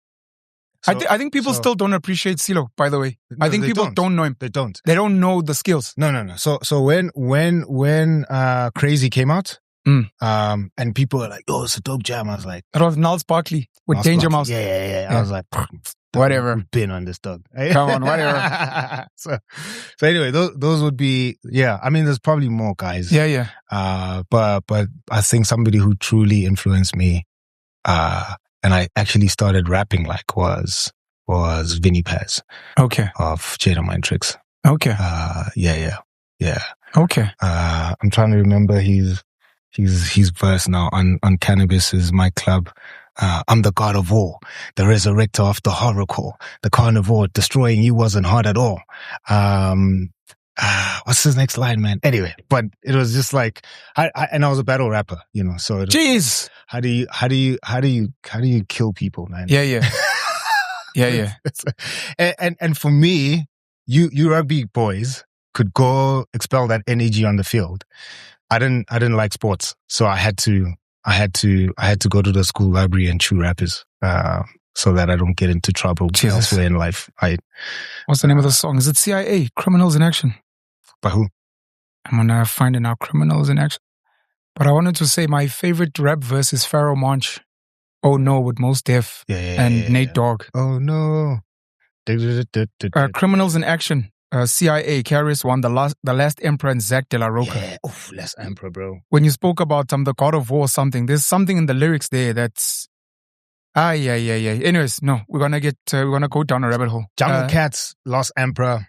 So, I think people still don't appreciate CeeLo, by the way. No, I think people don't know him. They don't. They don't know the skills. No. So when Crazy came out, and people were like, "Oh, it's a dope jam," I was like, "That was Niles Barkley with Danger Mouse." Yeah. I was like, whatever. Been on this dog. Come on, whatever. so anyway, those would be I mean, there's probably more guys. Yeah. But I think somebody who truly influenced me, and I actually started rapping like was Vinny Paz. Okay. Of Jada Mind Tricks. Okay. Yeah. Okay. I'm trying to remember his verse now on Cannabis is my club. I'm the god of war, the resurrector of the horrorcore, the carnivore, destroying you wasn't hard at all. What's his next line, man? Anyway, but it was just like, I was a battle rapper, so it was, jeez, how do you kill people, man? Yeah. And for me, you rugby boys could go expel that energy on the field. I didn't like sports, so I had to go to the school library and chew rappers, so that I don't get into trouble elsewhere in life. What's the name of the song? Is it CIA? Criminals in Action? By who? I'm gonna find it now. Criminals in Action. But I wanted to say my favorite rap verse is Pharaoh Monch. Oh no, with Mos Def and Nate Dogg. Oh no. Criminals in Action. CIA, KRS-One, the Last Emperor, and Zach De La Roca. Yeah, Last Emperor, bro. When you spoke about the God of War something, there's something in the lyrics there that's... Yeah. Anyways, no, we're gonna go down a rabbit hole. Jungle Cats, Last Emperor,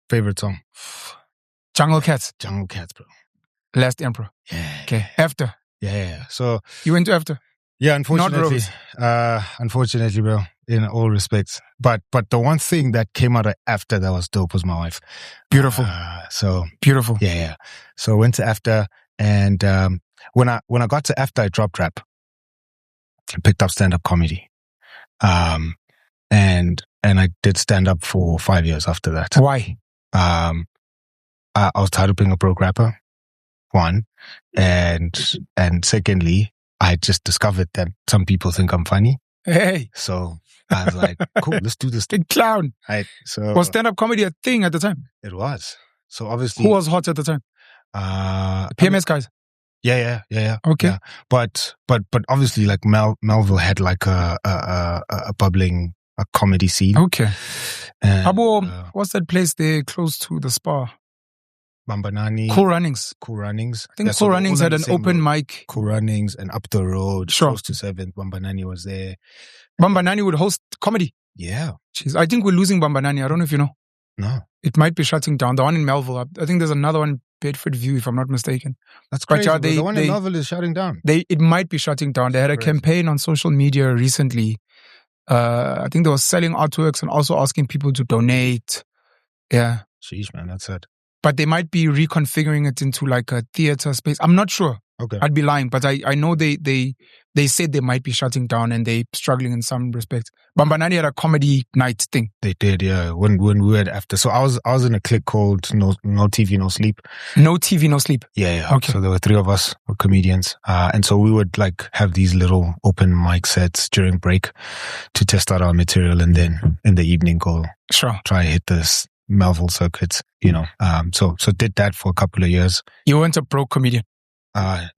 favorite song. Jungle Cats, bro. Last Emperor. Yeah. Okay, After. Yeah. So... You went to After? Yeah, unfortunately, bro, in all respects. But the one thing that came out of After that was dope was my wife. Beautiful. So beautiful. Yeah. So I went to After, and when I got to After, I dropped rap. I picked up stand-up comedy. And I did stand-up for 5 years after that. Why? I was tired of being a broke rapper, one. And secondly, I just discovered that some people think I'm funny. Hey. So I was like, cool, let's do this. Big clown. Right. So was stand-up comedy a thing at the time? It was. So obviously. Who was hot at the time? The PMS guys. Yeah. Okay. Yeah. But obviously like Melville had like a bubbling comedy scene. Okay. And, Abo, what's that place there close to the spa? Bambanani. Cool Runnings. I think Cool Runnings had an open mic. Cool Runnings and up the road, sure. Close to 7th, Bambanani was there. Bambanani would host comedy. Yeah. Jeez, I think we're losing Bambanani. I don't know if you know. No. It might be shutting down. The one in Melville. I think there's another one in Bedford View, if I'm not mistaken. That's crazy. But the one in Melville is shutting down. It might be shutting down. They had a campaign on social media recently. I think they were selling artworks and also asking people to donate. Yeah. Sheesh, man, that's sad. But they might be reconfiguring it into like a theater space. I'm not sure. Okay. I'd be lying, but I know they said they might be shutting down and they struggling in some respects. Bambanani had a comedy night thing. They did, yeah. When we were After. So I was in a clique called No TV, No Sleep. No TV, No Sleep. Yeah. Okay. So there were 3 of us, were comedians. And so we would like have these little open mic sets during break to test out our material, and then in the evening go try hit this Melville circuits, so did that for a couple of years. You weren't a broke comedian?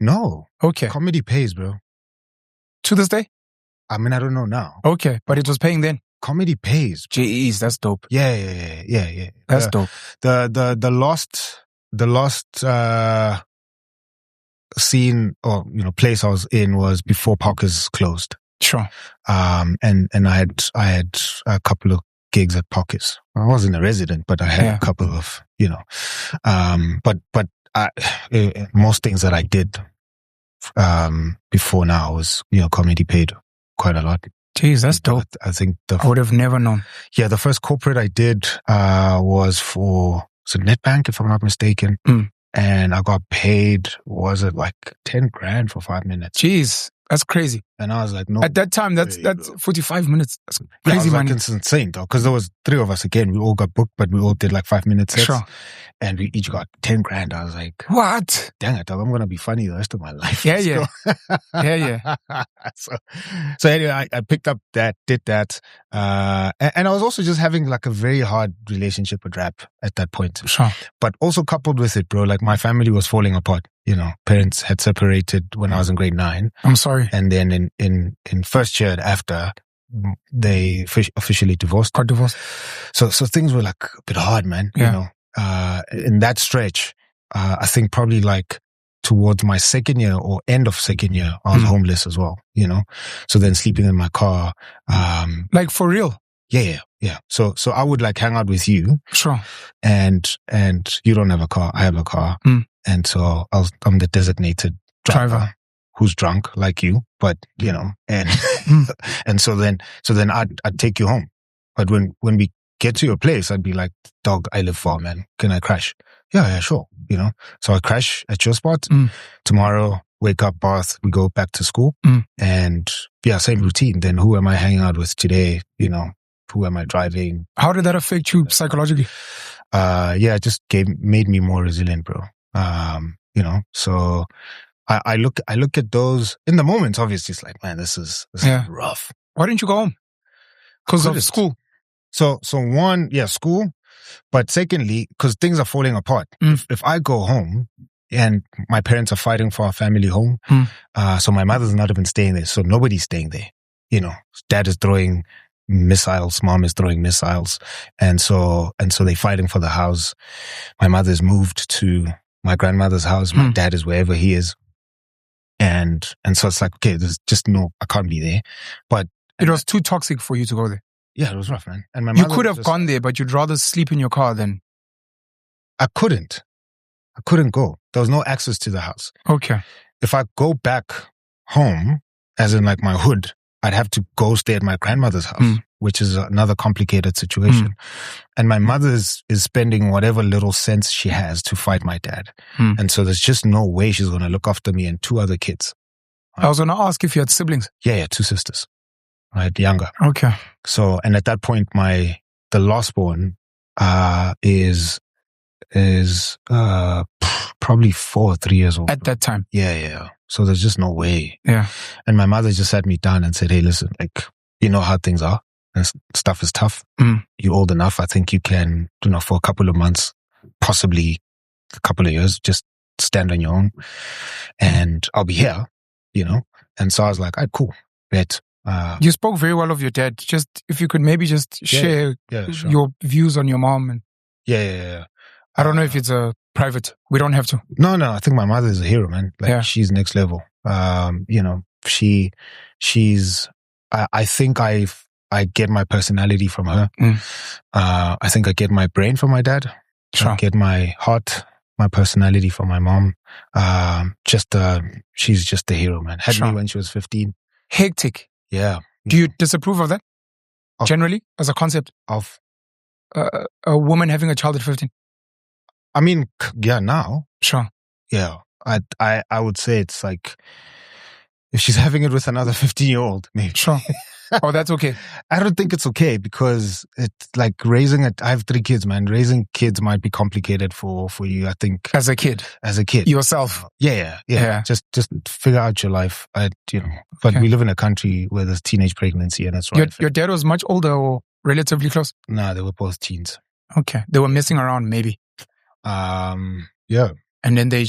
No. Okay. Comedy pays, bro. To this day? I mean, I don't know now. Okay, but it was paying then? comedy pays. Jeez, that's dope. Yeah. That's dope. The lost scene or place I was in was before Parker's closed. Sure. And I had a couple of gigs at Parker's. I wasn't a resident, but I had a couple of but most things that I did before now was comedy paid quite a lot. Jeez, that's dope. I think I would have never known. Yeah, the first corporate I did was for NetBank, if I'm not mistaken. And I got paid, was it like 10 grand for 5 minutes? Jeez, that's crazy. And I was like, no. At that time, that's 45 minutes. That's crazy, man. It's insane, though, because there was 3 of us again. We all got booked, but we all did like 5 minutes sets. Sure. And we each got 10 grand. I was like, what? Dang it, I'm going to be funny the rest of my life. Yeah. Yeah. So anyway, I picked up that, did that. And I was also just having like a very hard relationship with rap at that point. Sure. But also coupled with it, bro, like my family was falling apart. Parents had separated when I was in grade 9. I'm sorry. And then in first year after, they officially divorced. Got divorced. So things were like a bit hard, man. In that stretch, I think probably like towards my second year or end of second year, I was homeless as well, So then sleeping in my car. Like for real? Yeah. So I would like hang out with you. Sure. And you don't have a car. I have a car. And so I'm the designated driver who's drunk like you, but and and so then I'd take you home. But when we get to your place, I'd be like, dog, I live far, man. Can I crash? Yeah, sure. So I crash at your spot. Tomorrow, wake up, bath, we go back to school. And same routine. Then who am I hanging out with today? Who am I driving? How did that affect you psychologically? It just made me more resilient, bro. So I look at those in the moments. Obviously, it's like, man, this is rough. Why didn't you go home? Because of school. So one, school. But secondly, because things are falling apart. If I go home and my parents are fighting for our family home, so my mother's not even staying there. So nobody's staying there. Dad is throwing missiles, mom is throwing missiles. And so they're fighting for the house. My mother's moved to my grandmother's house. My dad is wherever he is. And so it's like, okay, there's just I can't be there. But it was too toxic for you to go there. Yeah, it was rough, man. And you could have gone there, but you'd rather sleep in your car than. I couldn't go. There was no access to the house. Okay. If I go back home, as in like my hood, I'd have to go stay at my grandmother's house, which is another complicated situation. And my mother is spending whatever little sense she has to fight my dad. And so there's just no way she's going to look after me and 2 other kids. I was going to ask if you had siblings. Yeah, 2 sisters. Right, younger. Okay. So, and at that point, the last born is probably 4 or 3 years old. At that time. Yeah. So there's just no way. Yeah. And my mother just sat me down and said, hey, listen, like, you know how things are and stuff is tough. You're old enough. I think you can, for a couple of months, possibly a couple of years, just stand on your own and I'll be here, And so I was like, all right, cool. Bet. You spoke very well of your dad. Just if you could maybe just share sure. your views on your mom. And Yeah. I don't know if it's a private. We don't have to. No. I think my mother is a hero, man. Like she's next level. She's. I think I get my personality from her. I think I get my brain from my dad. Sure. I get my heart, my personality from my mom. She's just a hero, man. Had me when she was 15. Hectic. Yeah. Do you disapprove of that? Generally, as a concept of a woman having a child at 15? I mean, yeah, now. Sure. Yeah. I would say it's like if she's having it with another 15-year-old, maybe. Sure. Oh, that's okay. I don't think it's okay because it's like I have 3 kids, man. Raising kids might be complicated for you, I think. As a kid. Yourself. Yeah. Just figure out your life. But we live in a country where there's teenage pregnancy and that's right. Your dad was much older or relatively close? No, they were both teens. Okay. They were messing around maybe. Yeah. And then they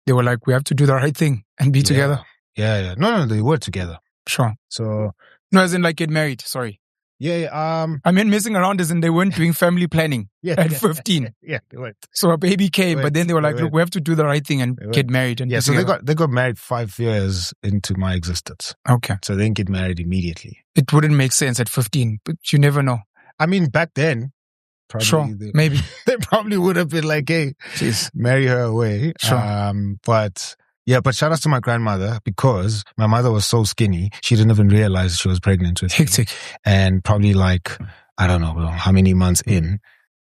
were like, we have to do the right thing and be together. Yeah. No, they were together. Sure. So. No, as in like get married, sorry. Yeah. I mean, messing around as in they weren't doing family planning at 15. Yeah, they weren't. So a baby came, but then they were like, look, we have to do the right thing and get married. And so they got married 5 years into my existence. Okay. So they didn't get married immediately. It wouldn't make sense at 15, but you never know. I mean, back then, probably maybe. They probably would have been like, hey, marry her away. Sure. But shout out to my grandmother, because my mother was so skinny, she didn't even realize she was pregnant with hectic. Me. And probably like, I don't know how many months in,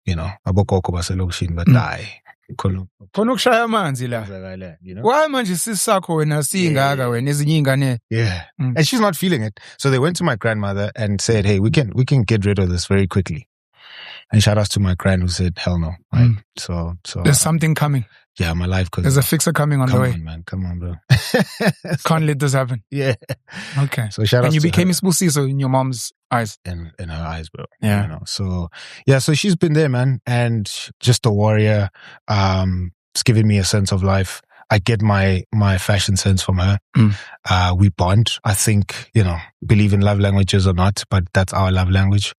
abokoko baselokishini badai. Khona ukushaya amanzi la. Why manje sisakho wena singaka wena ezinye ingane? Yeah. And she's not feeling it. So they went to my grandmother and said, hey, we can get rid of this very quickly. And shout out to my grand who said, hell no. Right? So there's something coming. Yeah, my life. There's a fixer coming on the way. Come on, bro. Can't let this happen. Yeah. Okay. So shout out. And you became Isibusiso in your mom's eyes. In her eyes, bro. Yeah. So she's been there, man, and just a warrior. It's given me a sense of life. I get my fashion sense from her. We bond. I think, believe in love languages or not, but that's our love language.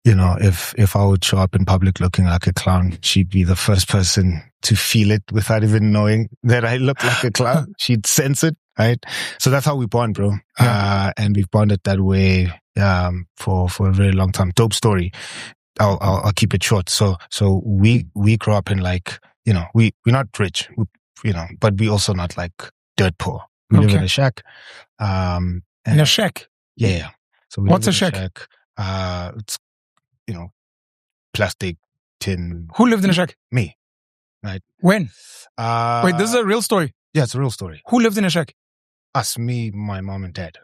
If I would show up in public looking like a clown, she'd be the first person to feel it without even knowing that I look like a clown. She'd sense it, right? So that's how we bond, bro. Yeah. And we've bonded that way for a very long time. Dope story. I'll keep it short. So we grew up in like, we're not rich. But we also not like dirt poor. We live in a shack. In a shack? Yeah. So what's a shack? It's, plastic, tin. Who lived in a shack? Me. Right. When? Wait, this is a real story? Yeah, it's a real story. Who lived in a shack? Us, me, my mom and dad.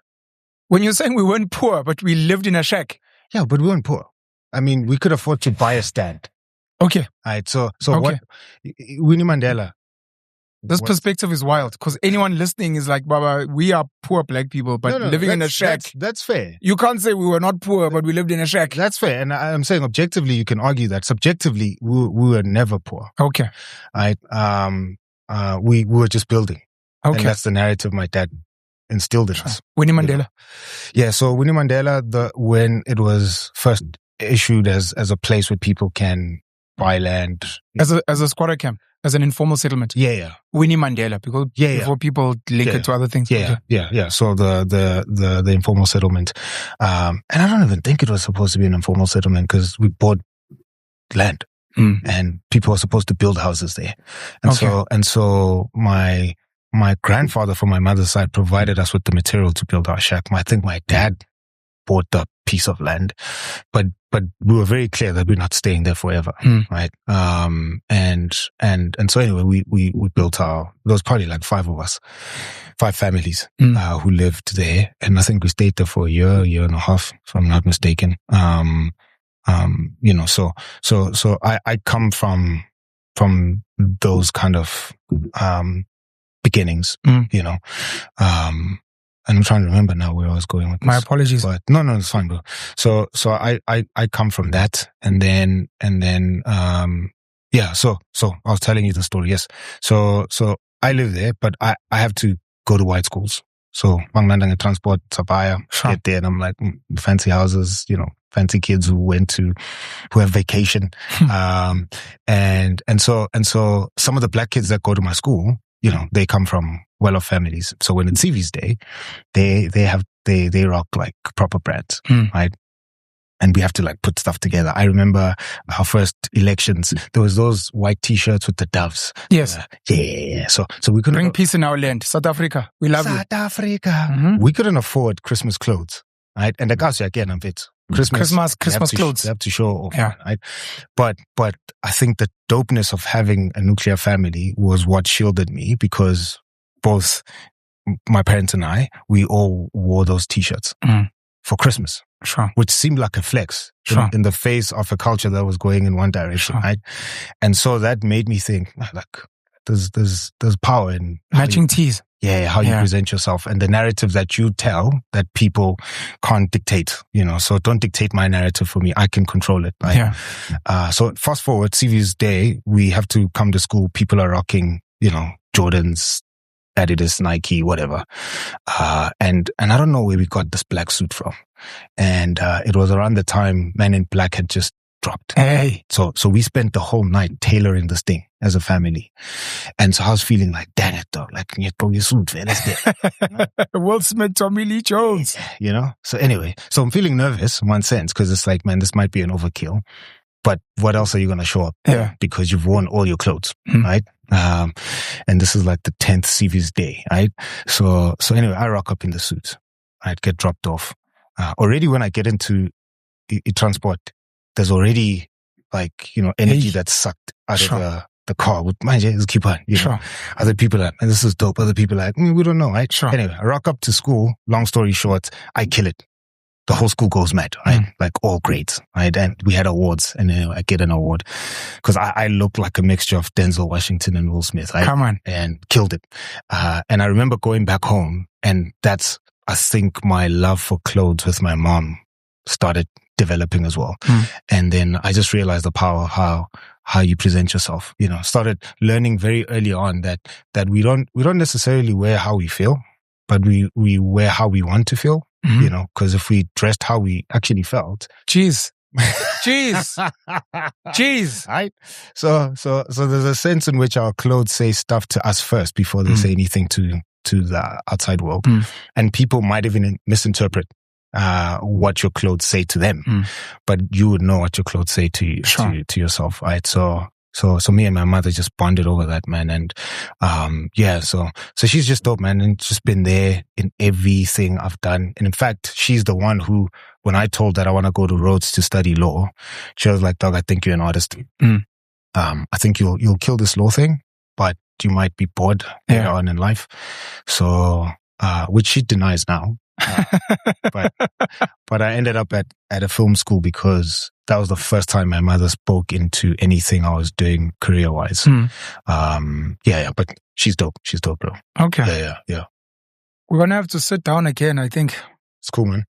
When you're saying we weren't poor, but we lived in a shack? Yeah, but we weren't poor. I mean, we could afford to buy a stand. Okay. Right. So what? Winnie Mandela. This perspective is wild, because anyone listening is like, Baba, we are poor black people, but living in a shack. That's fair. You can't say we were not poor, but we lived in a shack. That's fair. And I'm saying objectively, you can argue that. Subjectively, we were never poor. Okay. Right. We were just building. Okay. And that's the narrative my dad instilled in us. Winnie Mandela. Yeah. So Winnie Mandela, when it was first issued as a place where people can buy land. As a squatter camp. As an informal settlement. Yeah. Winnie Mandela, because before people link it to other things. Yeah. So the informal settlement. And I don't even think it was supposed to be an informal settlement, because we bought land and people were supposed to build houses there. And so my grandfather from my mother's side provided us with the material to build our shack. I think my dad bought the piece of land, but we were very clear that we're not staying there forever, right? And so anyway, we built there was probably like 5 of us, 5 families, who lived there. And I think we stayed there for a year and a half, if I'm not mistaken. So I come from those kind of, beginnings, and I'm trying to remember now where I was going with this. My apologies. But no, it's fine, bro. So I come from that, and then So I was telling you the story. Yes. So I live there, but I have to go to white schools. So Mangnandanga transport Sabaya, get there, and I'm like, fancy houses, fancy kids who have vacation, and so some of the black kids that go to my school, they come from well-off families. So when it's CV's day, they rock like proper brands, right? And we have to like put stuff together. I remember our first elections. There was those white T-shirts with the doves. Yes. Yeah. So we couldn't bring peace in our land, South Africa. We love you. South Africa. We couldn't afford Christmas clothes, right? And the guys again, I'm fit. Christmas clothes. They have to show off, right? But I think the dopeness of having a nuclear family was what shielded me, because both my parents and I, we all wore those T-shirts for Christmas, which seemed like a flex in the face of a culture that was going in one direction, right? And so that made me think, like, there's power in matching tees. Yeah, how you present yourself and the narrative that you tell that people can't dictate, so don't dictate my narrative for me. I can control it. Right? Yeah. So fast forward, CV's day, we have to come to school. People are rocking, Jordans, Adidas, Nike, whatever. And I don't know where we got this black suit from. And it was around the time Men in Black had just dropped. Hey. So we spent the whole night tailoring this thing as a family. And so I was feeling like, dang it, dog. Like, your suit, man. Let's get it. Will Smith, Tommy Lee Jones. You know? So anyway, so I'm feeling nervous in one sense, because it's like, man, this might be an overkill. But what else are you going to show up? Yeah. Because you've worn all your clothes, right? And this is like the 10th CV's day, right? So anyway, I rock up in the suit. I'd get dropped off. Already when I get into transport, there's already like, energy that's sucked out of the car. Mind you, just keep on, Other people are like, man, this is dope. Other people are like, we don't know, right? Sure. Anyway, I rock up to school. Long story short, I kill it. The whole school goes mad, right? Like all grades, right? And we had awards, and I get an award because I looked like a mixture of Denzel Washington and Will Smith, right? Come on. And killed it. And I remember going back home, and that's, I think, my love for clothes with my mom started developing as well. And then I just realized the power of how you present yourself, started learning very early on that we don't necessarily wear how we feel, but we wear how we want to feel. Because if we dressed how we actually felt. Jeez. Right? So there's a sense in which our clothes say stuff to us first before they say anything to the outside world. And people might even misinterpret what your clothes say to them. But you would know what your clothes say to to yourself, right? So me and my mother just bonded over that, man. And, so she's just dope, man. And just been there in everything I've done. And in fact, she's the one who, when I told that I want to go to Rhodes to study law, she was like, dog, I think you're an artist. I think you'll kill this law thing, but you might be bored later on in life. So, which she denies now. But I ended up at a film school because that was the first time my mother spoke into anything I was doing career-wise. But she's dope. She's dope, bro. Okay. Yeah. We're going to have to sit down again, I think. It's cool, man.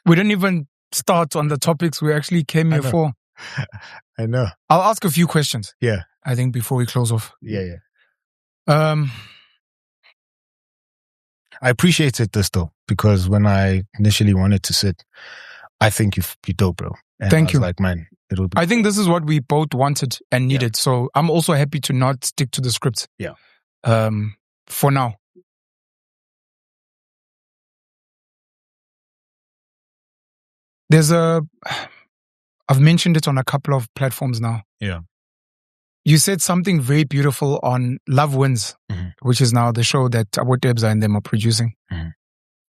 We didn't even start on the topics we actually came here for. I know. I'll ask a few questions. Yeah. I think before we close off. Yeah. I appreciated this though, because when I initially wanted to sit, I think you're dope, bro. And Thank you. Like, man, it'll be. I think this is what we both wanted and needed. Yeah. So I'm also happy to not stick to the script. Yeah. For now. I've mentioned it on a couple of platforms now. Yeah. You said something very beautiful on Love Wins, which is now the show that Abu Debza and them are producing.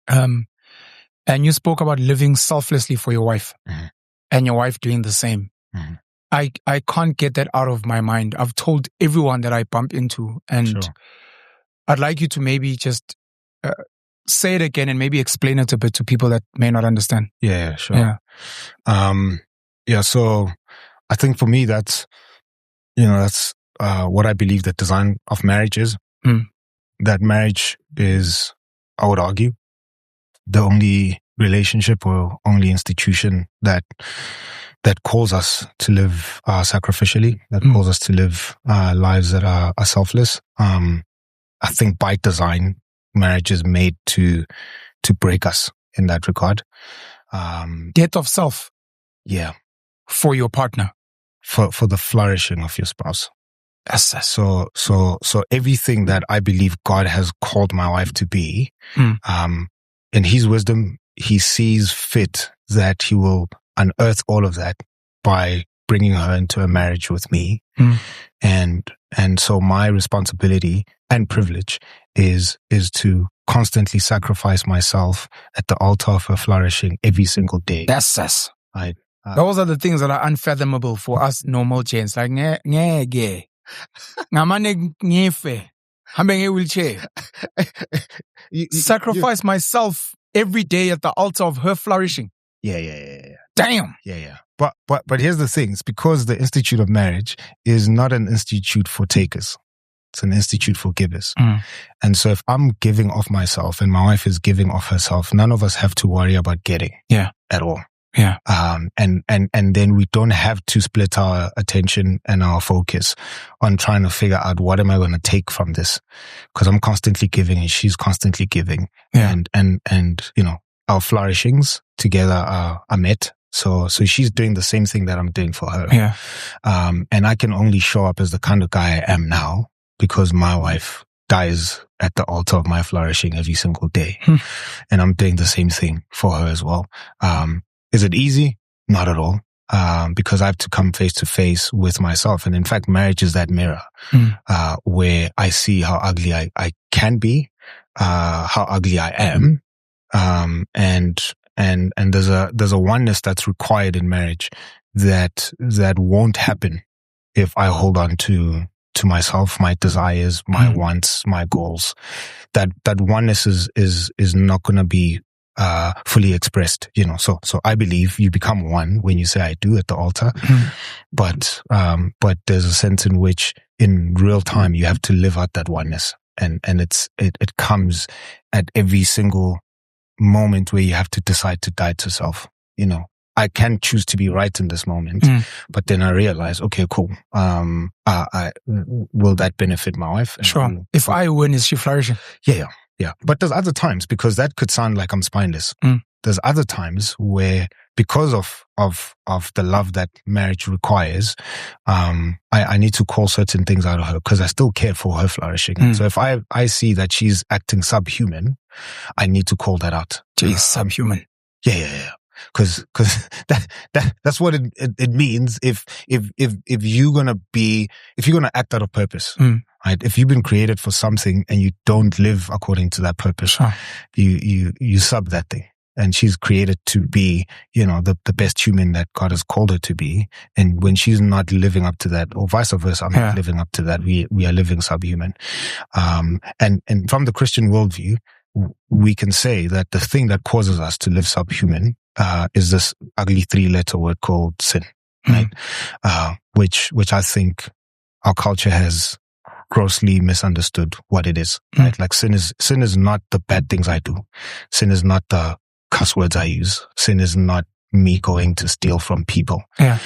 And you spoke about living selflessly for your wife and your wife doing the same. I can't get that out of my mind. I've told everyone that I bump into, and I'd like you to maybe just say it again and maybe explain it a bit to people that may not understand. Yeah, sure. Yeah. So I think for me, that's what I believe the design of marriage is. That marriage is, I would argue, the only relationship or only institution that calls us to live sacrificially, that calls us to live lives that are selfless. I think by design, marriage is made to break us in that regard. Death of self. Yeah. For your partner. For the flourishing of your spouse. Yes. So everything that I believe God has called my wife to be, in His wisdom, He sees fit that He will unearth all of that by bringing her into a marriage with me. And so my responsibility and privilege is to constantly sacrifice myself at the altar of her flourishing every single day. That's us. Those are the things that are unfathomable for us normal gents. Like, sacrifice myself every day at the altar of her flourishing. Yeah. Damn. Yeah. But here's the thing. It's because the Institute of Marriage is not an institute for takers. It's an institute for givers. And so if I'm giving of myself and my wife is giving of herself, none of us have to worry about getting at all. Yeah. And then we don't have to split our attention and our focus on trying to figure out what am I going to take from this? Because I'm constantly giving and she's constantly giving. Yeah. And our flourishings together are met. So she's doing the same thing that I'm doing for her. Yeah. And I can only show up as the kind of guy I am now because my wife dies at the altar of my flourishing every single day. And I'm doing the same thing for her as well. Is it easy? Not at all. Because I have to come face to face with myself. And in fact, marriage is that mirror, where I see how ugly I can be, how ugly I am. And there's a oneness that's required in marriage that won't happen if I hold on to myself, my desires, my wants, my goals. That oneness is not going to be fully expressed, So I believe you become one when you say I do at the altar, but there's a sense in which in real time you have to live out that oneness, and it comes at every single moment where you have to decide to die to self. I can choose to be right in this moment, but then I realize, okay, cool. Will that benefit my wife? Sure. If I win, is she flourishing? Yeah. But there's other times, because that could sound like I'm spineless. There's other times where, because of the love that marriage requires, I need to call certain things out of her because I still care for her flourishing. So if I see that she's acting subhuman, I need to call that out. Jeez, subhuman. Yeah. Because that's what it means if you're gonna act out of purpose, right? If you've been created for something and you don't live according to that purpose, sure. you sub that thing. And she's created to be, the best human that God has called her to be. And when she's not living up to that, or vice versa, I'm not living up to that, we are living subhuman. And from the Christian worldview, we can say that the thing that causes us to live subhuman is this ugly 3-letter word called sin, right? Which I think our culture has grossly misunderstood what it is, right? Like sin is not the bad things I do. Sin is not the cuss words I use. Sin is not me going to steal from people. Yeah.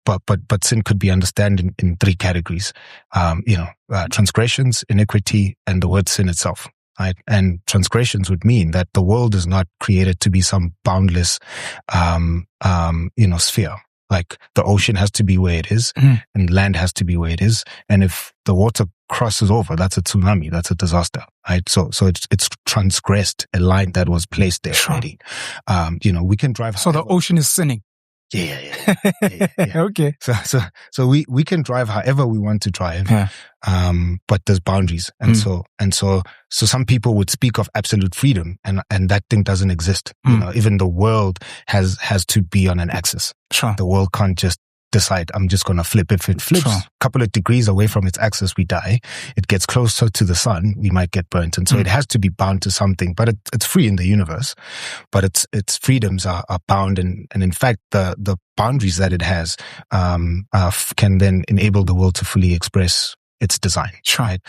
But sin could be understood in 3 categories. Transgressions, iniquity, and the word sin itself. Right? And transgressions would mean that the world is not created to be some boundless, sphere. Like the ocean has to be where it is, and land has to be where it is. And if the water crosses over, that's a tsunami. That's a disaster. Right? So it's transgressed a line that was placed there already. We can drive. So the ocean is sinning. Yeah. Okay. So we can drive however we want to drive. But there's boundaries. And so some people would speak of absolute freedom, and that thing doesn't exist. Even the world has to be on an axis. Sure. The world can't just decide, I'm just going to flip. If it flips a couple of degrees away from its axis, we die. It gets closer to the sun, we might get burnt. And so it has to be bound to something, but it's free in the universe, but its freedoms are bound. And in fact, the boundaries that it has, can then enable the world to fully express its design. Right?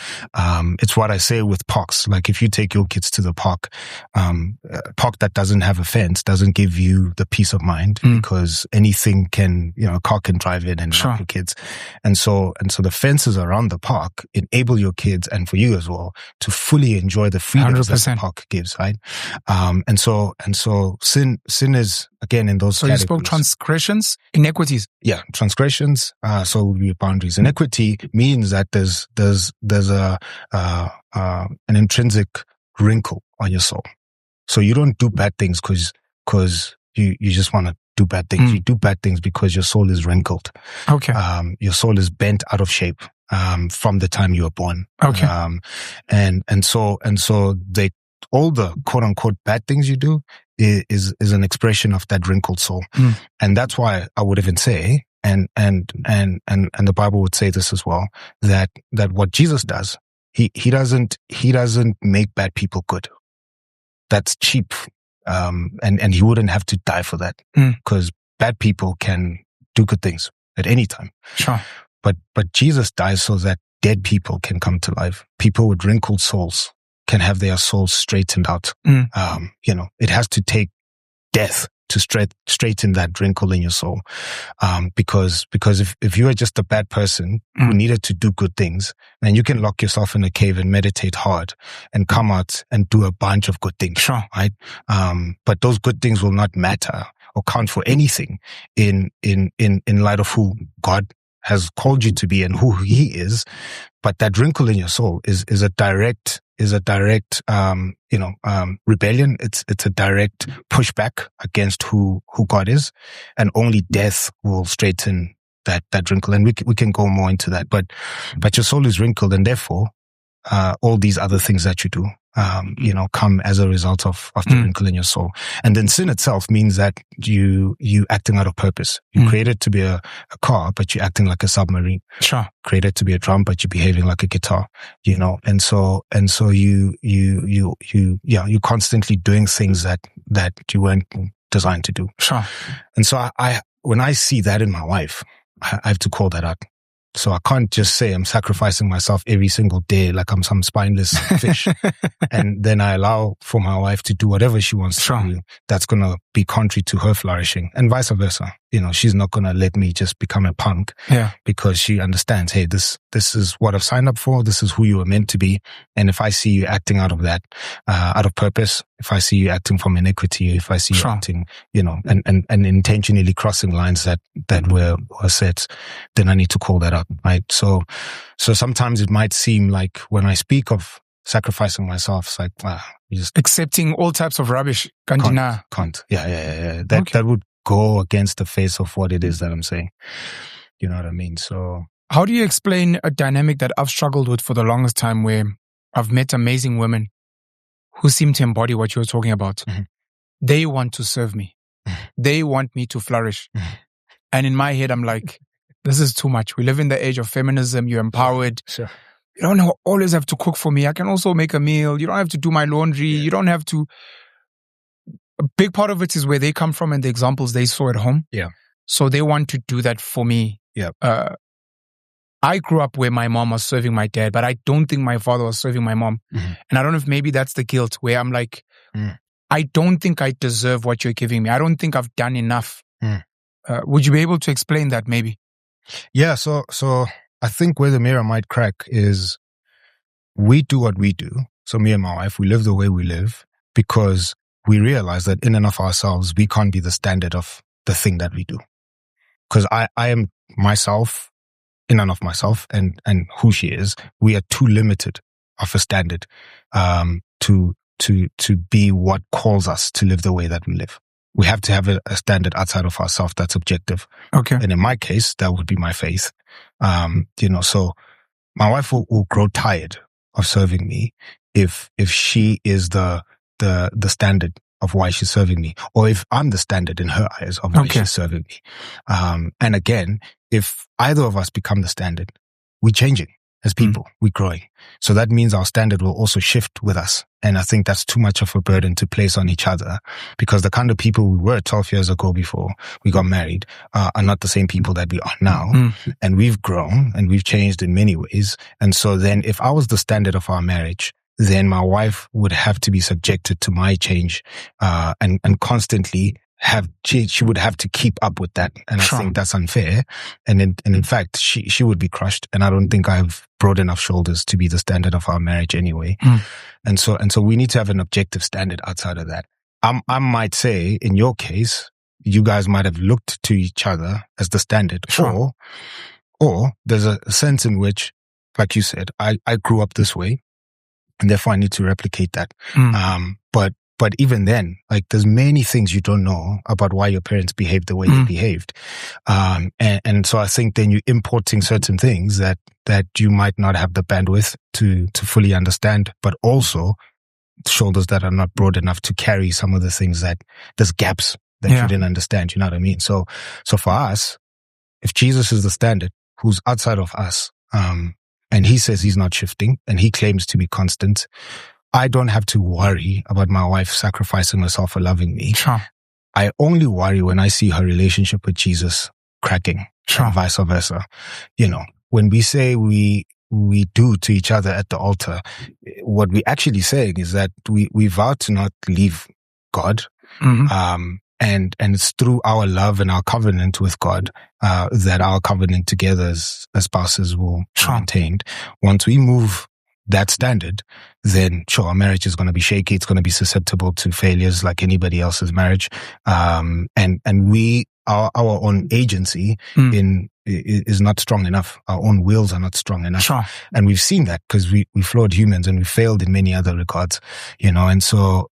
It's what I say with parks. Like if you take your kids to the park, a park that doesn't have a fence doesn't give you the peace of mind, because anything a car can drive in and knock your kids. And so the fences around the park enable your kids, and for you as well, to fully enjoy the freedoms that the park gives, right? And so sin is, again, in those categories. So you spoke transgressions, iniquities. Yeah, transgressions. So boundaries. Iniquity means that there's an intrinsic wrinkle on your soul. So you don't do bad things because you just want to do bad things. You do bad things because your soul is wrinkled. Okay. Your soul is bent out of shape from the time you were born. Okay. And so all the quote unquote bad things you do is an expression of that wrinkled soul. And that's why I would even say, and the Bible would say this as well, that what Jesus does, he doesn't make bad people good. That's cheap. And he wouldn't have to die for that, because bad people can do good things at any time. Sure. But Jesus dies so that dead people can come to life. People with wrinkled souls can have their souls straightened out. It has to take death straighten that wrinkle in your soul. Because if you are just a bad person who needed to do good things, then you can lock yourself in a cave and meditate hard and come out and do a bunch of good things. Sure. Right? But those good things will not matter or count for anything in light of who God has called you to be and who He is. But that wrinkle in your soul is a direct rebellion. It's a direct pushback against who God is, and only death will straighten that wrinkle. And we can go more into that. But your soul is wrinkled, and therefore all these other things that you do, come as a result of the wrinkle in your soul. And then sin itself means that you acting out of purpose. You created to be a car, but you're acting like a submarine. Sure. Created to be a drum, but you're behaving like a guitar. And so you're constantly doing things that you weren't designed to do. Sure. And so when I see that in my wife, I have to call that out. So I can't just say I'm sacrificing myself every single day like I'm some spineless fish. And then I allow for my wife to do whatever she wants to do. That's going to be contrary to her flourishing, and vice versa. She's not going to let me just become a punk because she understands, hey, this is what I've signed up for. This is who you were meant to be. And if I see you acting out of that, out of purpose, if I see you acting from iniquity, if I see you acting, and intentionally crossing lines that were set, then I need to call that out, right? So sometimes it might seem like when I speak of sacrificing myself, it's like, you just accepting all types of rubbish. Can't. Yeah. That would go against the face of what it is that I'm saying. You know what I mean? So how do you explain a dynamic that I've struggled with for the longest time, where I've met amazing women who seem to embody what you were talking about? Mm-hmm. They want to serve me. They want me to flourish. And in my head, I'm like, this is too much. We live in the age of feminism. You're empowered. Sure. You don't always have to cook for me. I can also make a meal. You don't have to do my laundry. You don't have to. A big part of it is where they come from and the examples they saw at home. Yeah. So they want to do that for me. Yeah. I grew up where my mom was serving my dad, but I don't think my father was serving my mom. Mm-hmm. And I don't know if maybe that's the guilt, where I'm like, I don't think I deserve what you're giving me. I don't think I've done enough. Would you be able to explain that maybe? Yeah. So I think where the mirror might crack is we do what we do. So me and my wife, we live the way we live because we realize that in and of ourselves, we can't be the standard of the thing that we do. Because I am myself, in and of myself, and who she is, we are too limited of a standard to be what calls us to live the way that we live. We have to have a standard outside of ourselves that's objective. Okay. And in my case, that would be my faith. So my wife will grow tired of serving me if she is the standard of why she's serving me, or if I'm the standard in her eyes of why she's serving me. And again, if either of us become the standard, we're changing as people, we're growing. So that means our standard will also shift with us. And I think that's too much of a burden to place on each other, because the kind of people we were 12 years ago before we got married are not the same people that we are now. And we've grown and we've changed in many ways. And so then if I was the standard of our marriage, then my wife would have to be subjected to my change, and constantly she would have to keep up with that. And I think that's unfair. And in fact, she would be crushed. And I don't think I have broad enough shoulders to be the standard of our marriage anyway. And so we need to have an objective standard outside of that. I might say, in your case, you guys might have looked to each other as the standard. Or there's a sense in which, like you said, I grew up this way, and therefore I need to replicate that. But even then, like, there's many things you don't know about why your parents behaved the way they behaved. And so I think then you're importing certain things that you might not have the bandwidth to fully understand, but also shoulders that are not broad enough to carry some of the things that there's gaps that you didn't understand. You know what I mean? So for us, if Jesus is the standard, who's outside of us, and he says he's not shifting and he claims to be constant, I don't have to worry about my wife sacrificing herself for loving me. I only worry when I see her relationship with Jesus cracking, and vice versa. When we say we do to each other at the altar, what we actually saying is that we vow to not leave God, And it's through our love and our covenant with God that our covenant together as spouses will be maintained. Once we move that standard, then sure, our marriage is going to be shaky. It's going to be susceptible to failures like anybody else's marriage. And our own agency is not strong enough. Our own wills are not strong enough. Sure. And we've seen that because we flawed humans and we failed in many other regards, and so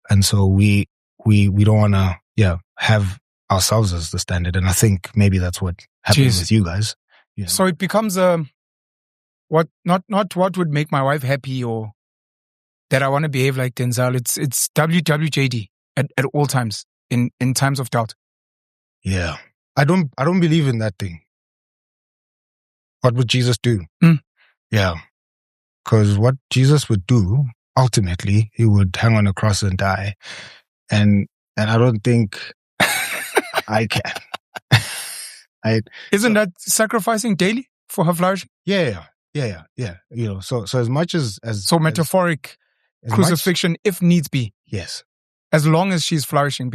we don't want to, have ourselves as the standard. And I think maybe that's what happened with you guys. So it becomes not what would make my wife happy or that I want to behave like Denzel. It's WWJD at all times in times of doubt. Yeah. I don't believe in that thing. What would Jesus do? Yeah. Because what Jesus would do, ultimately, he would hang on a cross and die. And I don't think I can. Isn't that sacrificing daily for her flourishing? Yeah. So as much as metaphoric crucifixion, if needs be. Yes. As long as she's flourishing,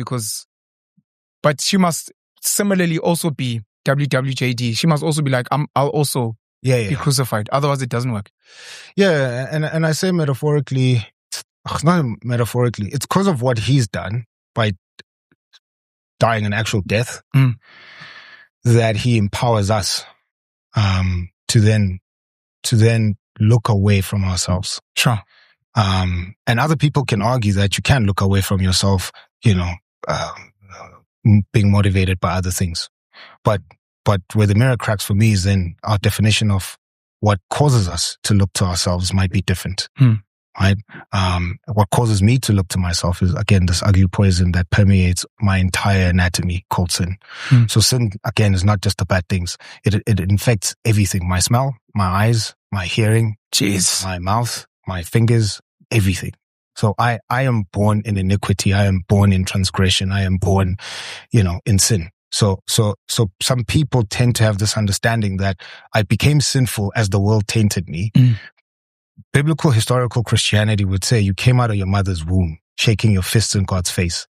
but she must similarly also be WWJD. She must also be like, I'll also be crucified. Otherwise, it doesn't work. Yeah, and I say metaphorically, not metaphorically, it's because of what he's done by dying an actual death that he empowers us to then look away from ourselves. Sure. And other people can argue that you can look away from yourself, being motivated by other things. But where the mirror cracks for me is then our definition of what causes us to look to ourselves might be different. Right? What causes me to look to myself is, again, this ugly poison that permeates my entire anatomy called sin. So sin, again, is not just the bad things. It infects everything. My smell, my eyes, my hearing, my mouth, my fingers, everything. So I am born in iniquity. I am born in transgression. I am born, in sin. So some people tend to have this understanding that I became sinful as the world tainted me. Biblical historical Christianity would say you came out of your mother's womb, shaking your fists in God's face.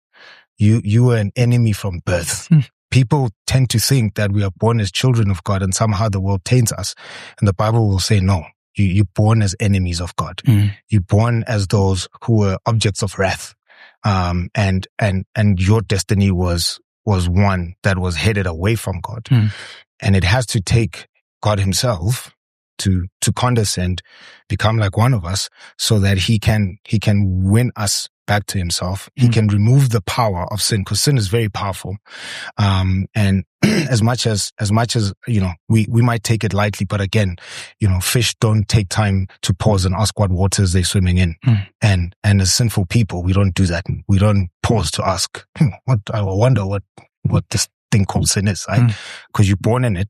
You were an enemy from birth. People tend to think that we are born as children of God and somehow the world taints us. And the Bible will say, no, you're born as enemies of God. You're born as those who were objects of wrath. And your destiny was one that was headed away from God. And it has to take God himself to condescend, become like one of us, so that he can win us back to himself. He can remove the power of sin, because sin is very powerful. And as much as we might take it lightly, but again, fish don't take time to pause and ask what waters they're swimming in. And as sinful people, we don't do that. We don't pause to ask, I wonder what this thing called sin is, right? Because you're born in it.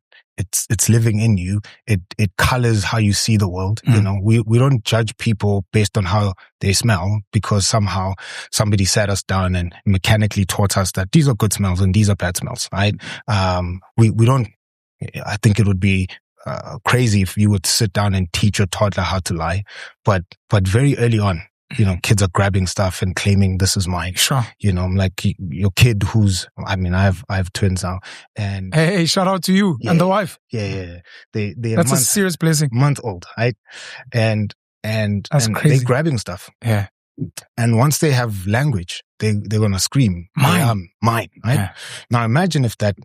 It's living in you. It colors how you see the world. We don't judge people based on how they smell, because somehow somebody sat us down and mechanically taught us that these are good smells and these are bad smells, right? We don't, I think it would be crazy if you would sit down and teach your toddler how to lie, but very early on, kids are grabbing stuff and claiming this is mine. Sure. Like your kid I have twins now, and hey, shout out to you and the wife. Yeah. That's a serious blessing. Month old, right? And that's crazy. They're grabbing stuff. Yeah. And once they have language, they're gonna scream, mine, right? Yeah. Now imagine if that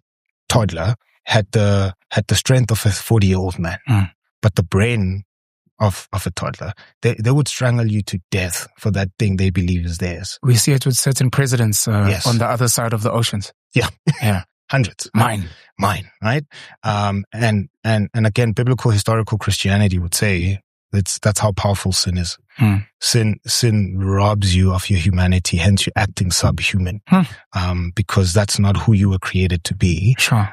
toddler had the strength of a 40-year-old man, but the brain of a toddler, they would strangle you to death for that thing they believe is theirs. We see it with certain presidents on the other side of the oceans. Yeah. Hundreds. Mine, right? And again, biblical historical Christianity would say that's how powerful sin is. Sin robs you of your humanity, hence you're acting subhuman. Because that's not who you were created to be. Sure.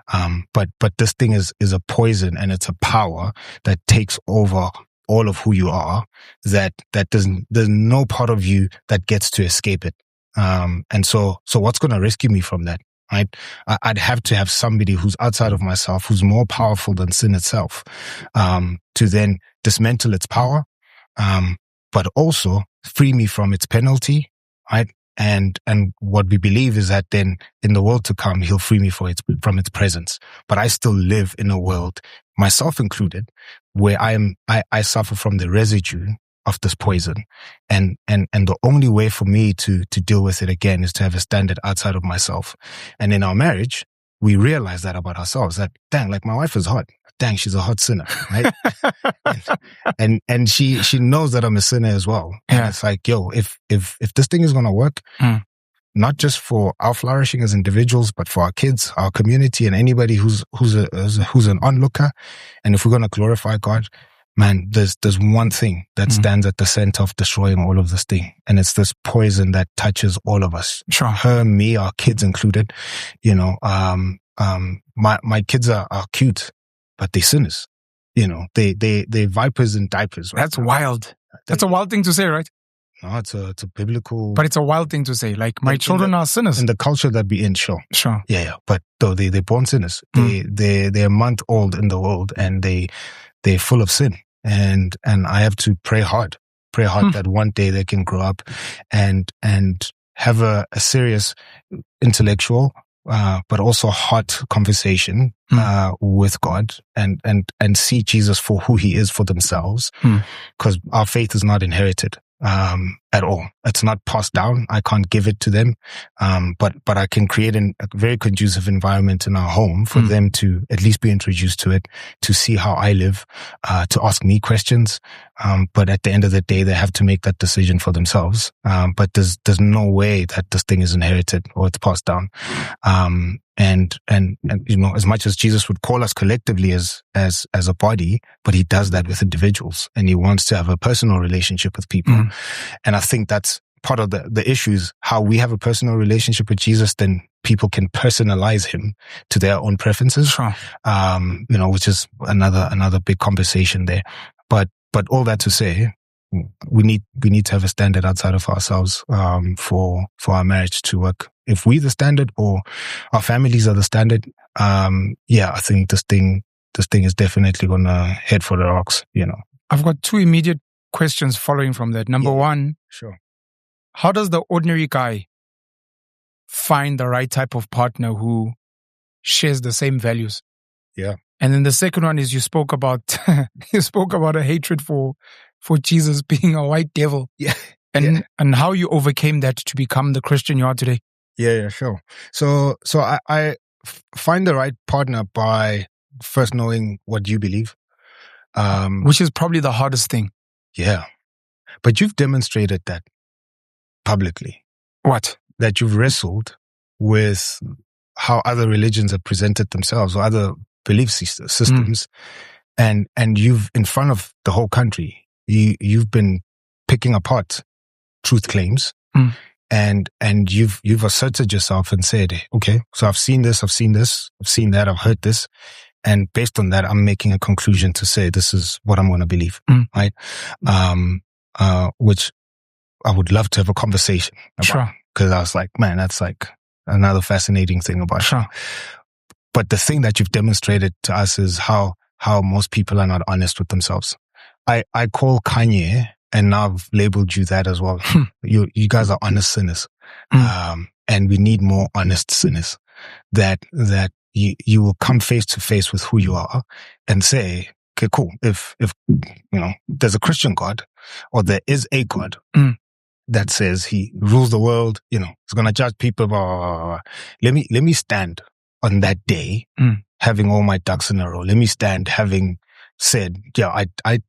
But this thing is a poison, and it's a power that takes over all of who you are, that there's no part of you that gets to escape it. And so what's going to rescue me from that? Right? I'd have to have somebody who's outside of myself, who's more powerful than sin itself, to then dismantle its power, but also free me from its penalty, right? And what we believe is that then in the world to come, he'll free me from its presence. But I still live in a world, myself included, where I suffer from the residue of this poison. And the only way for me to deal with it again is to have a standard outside of myself. And in our marriage, we realize that about ourselves, that dang, like my wife is hot. Dang, she's a hot sinner, right? and she knows that I'm a sinner as well. And it's like, yo, if this thing is gonna work, not just for our flourishing as individuals, but for our kids, our community, and anybody who's an onlooker, and if we're gonna glorify God, man, there's one thing that stands at the center of destroying all of this thing, and it's this poison that touches all of us. Sure. Her, me, our kids included. You know, my kids are cute, but they sinners. You know, they vipers in diapers. Right? That's wild. That's a wild thing to say, right? No, it's a biblical. But it's a wild thing to say. Like, my children are sinners. In the culture that we're in, sure. Yeah. But though they're born sinners. They're a month old in the world, and they're full of sin. And I have to pray hard that one day they can grow up and have a serious intellectual, but also heart conversation, with God and see Jesus for who he is for themselves. Because our faith is not inherited, at all. It's not passed down. I can't give it to them. But I can create a very conducive environment in our home for them to at least be introduced to it, to see how I live, to ask me questions. But at the end of the day, they have to make that decision for themselves. But there's no way that this thing is inherited or it's passed down. And you know, as much as Jesus would call us collectively as a body, but he does that with individuals, and he wants to have a personal relationship with people. And I think that's part of the issue, is how we have a personal relationship with Jesus, then people can personalize him to their own preferences. Sure. You know, which is another big conversation there. But all that to say, we need to have a standard outside of ourselves, for our marriage to work. If we're the standard or our families are the standard, I think this thing is definitely gonna head for the rocks, you know. I've got two immediate questions following from that. Number one, sure. How does the ordinary guy find the right type of partner who shares the same values? Yeah. And then the second one is, you spoke about a hatred for Jesus being a white devil. Yeah. And how you overcame that to become the Christian you are today. Yeah, sure. So I find the right partner by first knowing what you believe. Which is probably the hardest thing. Yeah. But you've demonstrated that publicly. What? That you've wrestled with how other religions have presented themselves, or other belief systems. And you've, in front of the whole country, you've been picking apart truth claims. And you've asserted yourself and said, okay, so I've seen this, I've seen that, I've heard this. And based on that, I'm making a conclusion to say, this is what I'm going to believe. Right. Which I would love to have a conversation about. Sure. Cause I was like, man, that's like another fascinating thing about sure. it. But the thing that you've demonstrated to us is how most people are not honest with themselves. I call Kanye, and now I've labeled you that as well. You guys are honest sinners. And we need more honest sinners that you will come face to face with who you are and say, okay, cool. If you know, there's a Christian God, or there is a God that says he rules the world, you know, he's going to judge people, blah, blah, blah. Let me stand on that day, having all my ducks in a row. Let me stand having said, yeah, I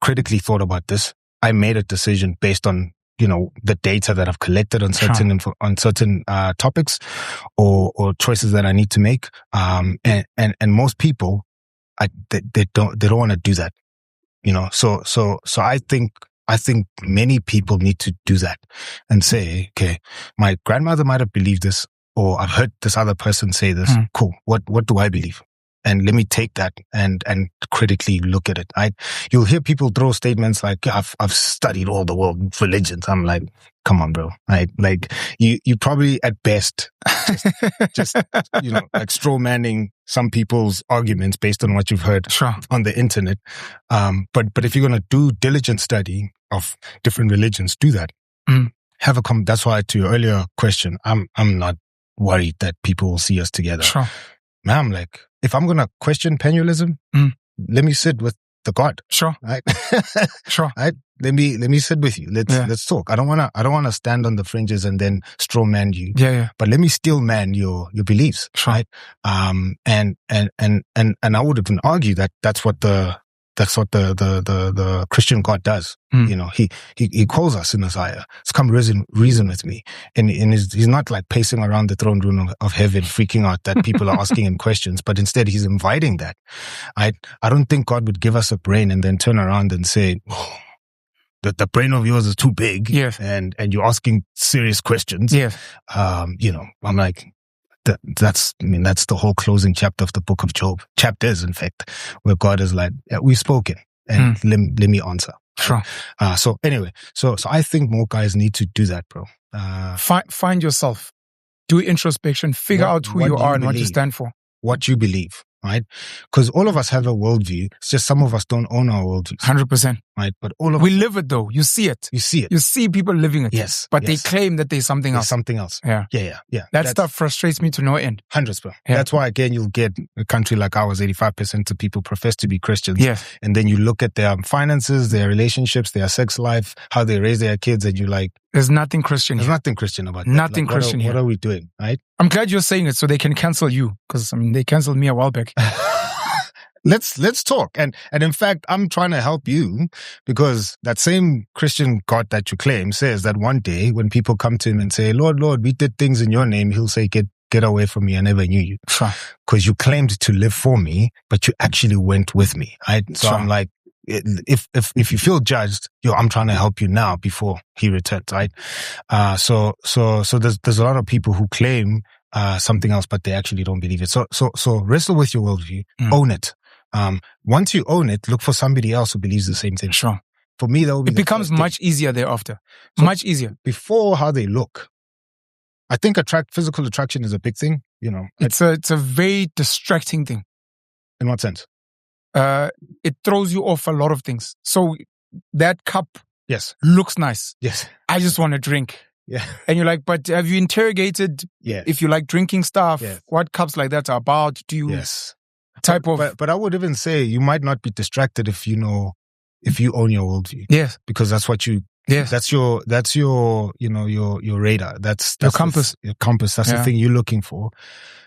critically thought about this. I made a decision based on, you know, the data that I've collected on certain topics or choices that I need to make. And most people, they don't want to do that, you know. So I think many people need to do that and say, okay, my grandmother might have believed this, or I've heard this other person say this. Cool. What do I believe? And let me take that and critically look at it. You'll hear people throw statements like, I've studied all the world religions. I'm like, come on, bro. Like you probably at best just you know, like straw manning some people's arguments based on what you've heard on the internet. But if you're gonna do diligent study of different religions, do that. That's why to your earlier question, I'm not worried that people will see us together. Sure. Man, I'm like, if I'm going to question penalism, let me sit with the God. Sure. Right? Sure. Right? Let me sit with you. Let's talk. I don't wanna stand on the fringes and then straw man you. Yeah. But let me still man your beliefs. Sure. Right? And I would even argue that that's what the Christian God does. You know, he calls us in Isaiah. So come reason with me. And he's not like pacing around the throne room of heaven, freaking out that people are asking him questions, but instead he's inviting that. I don't think God would give us a brain and then turn around and say, oh, the brain of yours is too big. Yes. And you're asking serious questions. Yes. You know, I'm like, that's the whole closing chapter of the book of Job. Chapters, in fact, where God is like, we've spoken and let me answer. Sure. So anyway, so I think more guys need to do that, bro. Find yourself, do introspection, figure out who you are and what you stand for. What you believe, right? Because all of us have a worldview. It's just some of us don't own our worldviews. 100%. Right? But we live it though. You see it. You see it. You see people living it. Yes. But they claim that there's something else. Something else. Yeah. That stuff frustrates me to no end. 100%, bro. Yeah. That's why, again, you'll get a country like ours, 85% of people profess to be Christians. Yes. And then you look at their finances, their relationships, their sex life, how they raise their kids, and you're like, there's nothing Christian. There's nothing Christian about that. Nothing like, Christian here. What are we doing, right? I'm glad you're saying it so they can cancel you. Because, they canceled me a while back. Let's talk. And in fact, I'm trying to help you because that same Christian God that you claim says that one day when people come to him and say, Lord, we did things in your name, he'll say, get away from me. I never knew you. Sure. Because you claimed to live for me, but you actually went with me. Right? So sure. I'm like, if you feel judged, I'm trying to help you now before he returns, right? So there's a lot of people who claim, something else, but they actually don't believe it. So wrestle with your worldview, own it. Once you own it, look for somebody else who believes the same thing. Sure. For me, that will be it becomes much easier thereafter. So much easier. Before how they look, I think physical attraction is a big thing. You know, it's a very distracting thing. In what sense? It throws you off a lot of things. So that cup, looks nice. Yes, I just want to drink. Yeah, and you're like, but have you interrogated? If you like drinking stuff, what cups like that are about? Do you? Yes. But I would even say you might not be distracted if you own your worldview. Yes. Because that's what you. Yes. That's your your radar. That's your compass. Your compass. That's the thing you're looking for.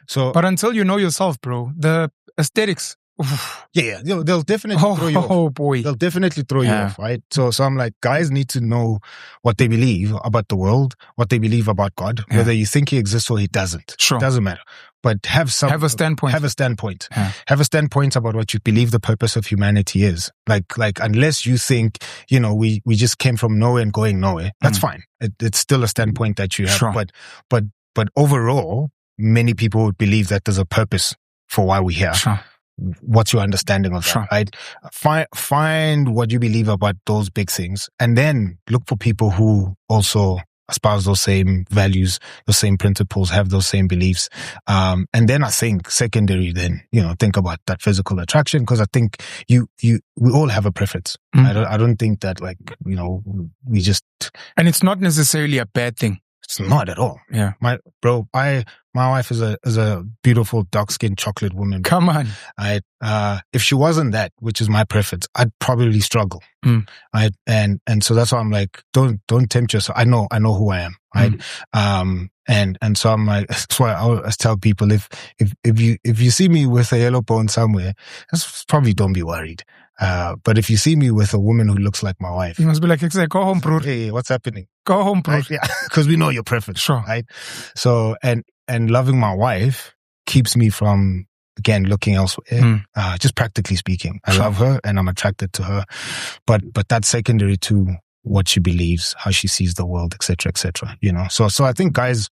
So, but until you know yourself, bro, the aesthetics. Yeah, they'll definitely throw you off. Oh boy, they'll definitely throw you off, right? So I'm like, guys need to know what they believe about the world, what they believe about God, whether you think he exists or he doesn't. Sure, it doesn't matter. But have a standpoint. Have a standpoint. Yeah. Have a standpoint about what you believe the purpose of humanity is. Like unless you think we just came from nowhere and going nowhere, that's fine. It's still a standpoint that you have. Sure. But overall, many people would believe that there's a purpose for why we're here. Sure. What's your understanding of that, right? Find what you believe about those big things and then look for people who also espouse those same values, those same principles, have those same beliefs. And then I think secondary, then, think about that physical attraction because I think we all have a preference. I don't think that we just. And it's not necessarily a bad thing. It's not at all. Yeah. My wife is a beautiful dark-skinned chocolate woman. Come on. If she wasn't that, which is my preference, I'd probably struggle. And so that's why I'm like, don't tempt yourself. I know who I am. Right. And so I'm like, that's why I always tell people if you see me with a yellow bone somewhere, that's probably don't be worried. But if you see me with a woman who looks like my wife, you must be like, go home, bro. Hey, what's happening? Go home, bro. Right? Yeah, because we know your preference. Sure. Right. So, and loving my wife keeps me from, again, looking elsewhere. Just practically speaking, I love her and I'm attracted to her, but that's secondary to what she believes, how she sees the world, etc., etc. So I think guys,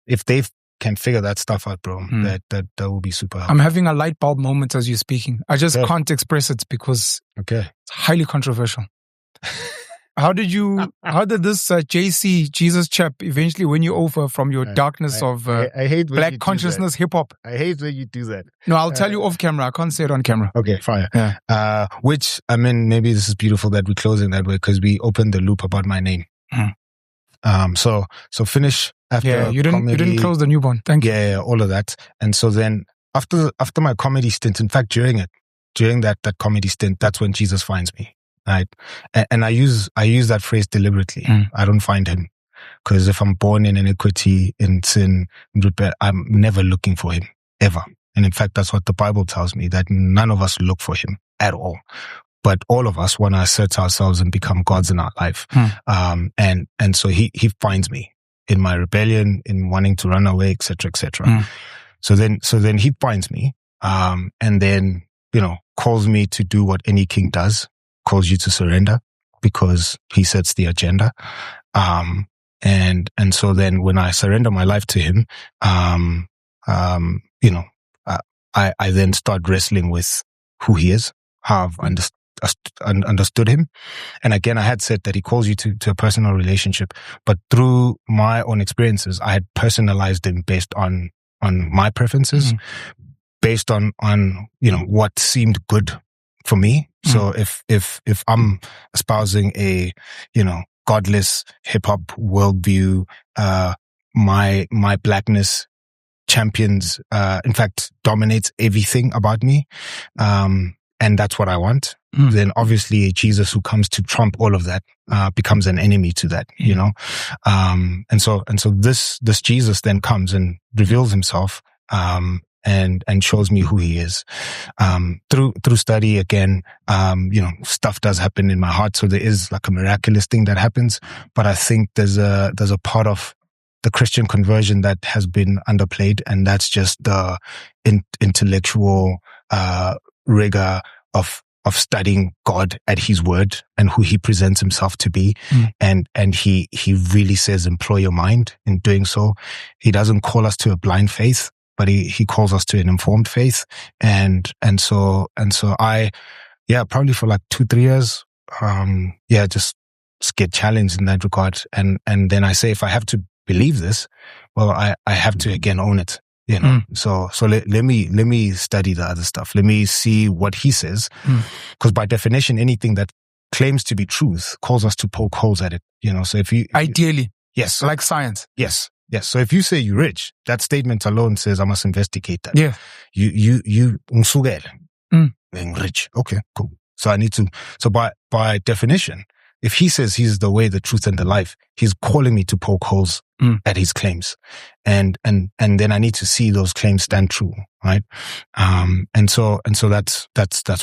if they can figure that stuff out, bro, that will be super helpful. I'm having a light bulb moment as you're speaking. I just can't express it because it's highly controversial. How did this JC Jesus chap eventually win you over from your darkness of I hate black consciousness hip-hop? I hate when you do that. No, I'll tell you off camera. I can't say it on camera. Okay, fine. Yeah. Which, maybe this is beautiful that we're closing that way because we opened the loop about my name. So finish after you didn't comedy, close the Nubon. Thank you. Yeah, all of that. And so then after my comedy stint, in fact, during that comedy stint, that's when Jesus finds me. Right. And I use that phrase deliberately. I don't find him. Because if I'm born in iniquity, in sin, I'm never looking for him, ever. And in fact, that's what the Bible tells me, that none of us look for him at all. But all of us want to assert ourselves and become gods in our life. And so he finds me in my rebellion, in wanting to run away, etc., etc. So then he finds me, and then, calls me to do what any king does, calls you to surrender, because he sets the agenda. And so then when I surrender my life to him, I then start wrestling with who he is, how I've understood him. And again, I had said that he calls you to a personal relationship, but through my own experiences, I had personalized him based on my preferences, based on what seemed good for me. So if I'm espousing a, godless hip-hop worldview, my blackness champions, in fact, dominates everything about me, and that's what I want, then obviously a Jesus who comes to trump all of that becomes an enemy to that, and so this Jesus then comes and reveals himself, and shows me who he is. Through study, again, stuff does happen in my heart. So there is like a miraculous thing that happens, but I think there's a part of the Christian conversion that has been underplayed, and that's just the intellectual rigor of studying God at his word and who he presents himself to be. And he really says, employ your mind in doing so. He doesn't call us to a blind faith, but he calls us to an informed faith. And so I, probably for like 2-3 years, just get challenged in that regard. And then I say, if I have to believe this, well, I have to again own it, So let me study the other stuff. Let me see what he says. Because by definition, anything that claims to be truth calls us to poke holes at it, So if you... Ideally. Yes. Like science. Yes. Yes. So if you say you're rich, that statement alone says I must investigate that. Yeah. You being rich. Okay, cool. So I need to. So by definition, if he says he's the way, the truth, and the life, he's calling me to poke holes at his claims, and then I need to see those claims stand true, right? And so that's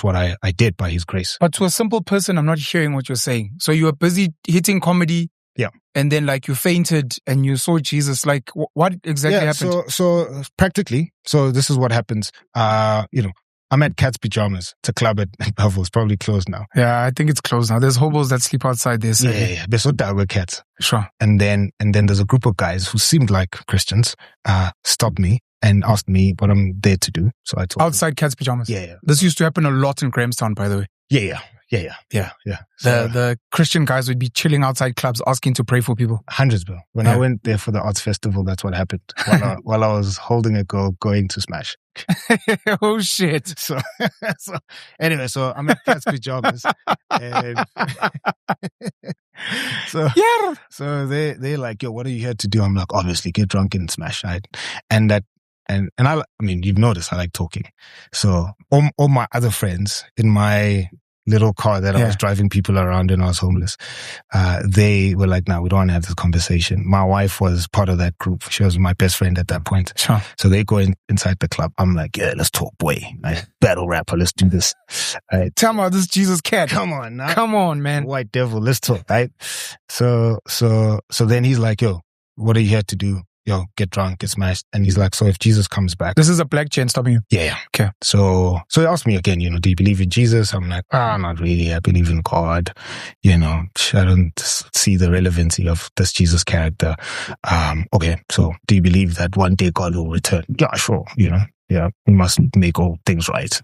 what I did by his grace. But to a simple person, I'm not hearing what you're saying. So you were busy hitting comedy. Yeah. And then like you fainted and you saw Jesus. Like what exactly happened? So practically, so this is what happens. I'm at Cat's Pajamas. It's a club at Belleville. It's probably closed now. Yeah, I think it's closed now. There's hobos that sleep outside there. Yeah. They're so down with cats. Sure. And then there's a group of guys who seemed like Christians, stopped me and asked me what I'm there to do. So I told outside Cat's Pajamas. Yeah. This used to happen a lot in Grahamstown, by the way. Yeah. So, the Christian guys would be chilling outside clubs asking to pray for people. Hundreds, bro. When I went there for the arts festival, that's what happened. While I was holding a girl going to smash. Oh shit. So anyway, so I'm at Cat's Pajamas. And so they're like, yo, what are you here to do? I'm like, obviously get drunk and smash, right? And I mean, you've noticed I like talking. So all my other friends in my little car that I was driving people around when I was homeless, they were like, no, we don't want to have this conversation. My wife was part of that group. She was my best friend at that point. Sure. So they go inside the club. I'm like, yeah, let's talk, boy. Right? Battle rapper, let's do this. Right? Tell me about this Jesus cat. Come on now. Come on, man. White devil, let's talk, right? So then he's like, yo, what are you here to do? Yo, get drunk, get smashed. And he's like, so if Jesus comes back. This is a black chain stopping you? Yeah. Okay. So he asked me again, do you believe in Jesus? I'm like, not really. I believe in God. I don't see the relevancy of this Jesus character. Okay. So do you believe that one day God will return? Yeah, sure. Yeah, we must make all things right.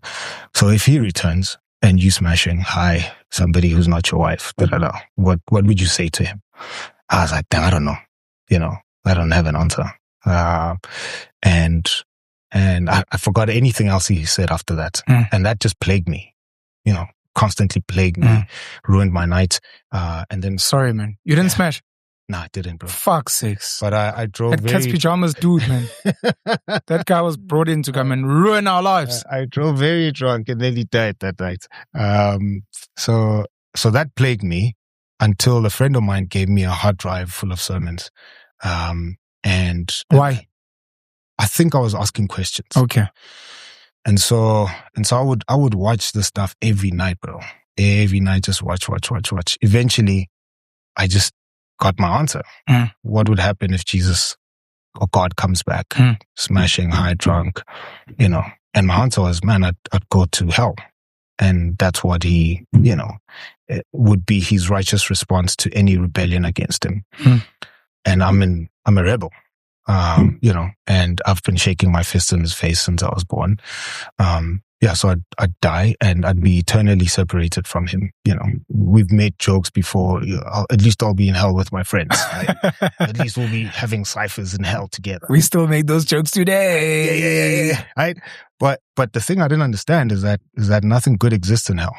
So if he returns and you smashing, hi, somebody who's not your wife, what would you say to him? I was like, damn, I don't know. I don't have an answer. And I forgot anything else he said after that. And that just plagued me, constantly plagued me, ruined my night. And then... Sorry, man. You didn't smash? Nah, I didn't, bro. Fuck's sakes. But I drove that Cat's Pajamas dude, man. That guy was brought in to come and ruin our lives. I drove very drunk and nearly died that night. So that plagued me until a friend of mine gave me a hard drive full of sermons. And why? I think I was asking questions. Okay. And so I would watch this stuff every night, bro. Every night, just watch. Eventually, I just got my answer. What would happen if Jesus or God comes back, smashing, high, drunk, And my answer was, man, I'd go to hell. And that's what he, it would be his righteous response to any rebellion against him. And I'm a rebel. And I've been shaking my fist in his face since I was born. So I'd die and I'd be eternally separated from him. We've made jokes before. At least I'll be in hell with my friends. Right? At least we'll be having ciphers in hell together. We still make those jokes today. Yeah. Right? But the thing I didn't understand is that nothing good exists in hell.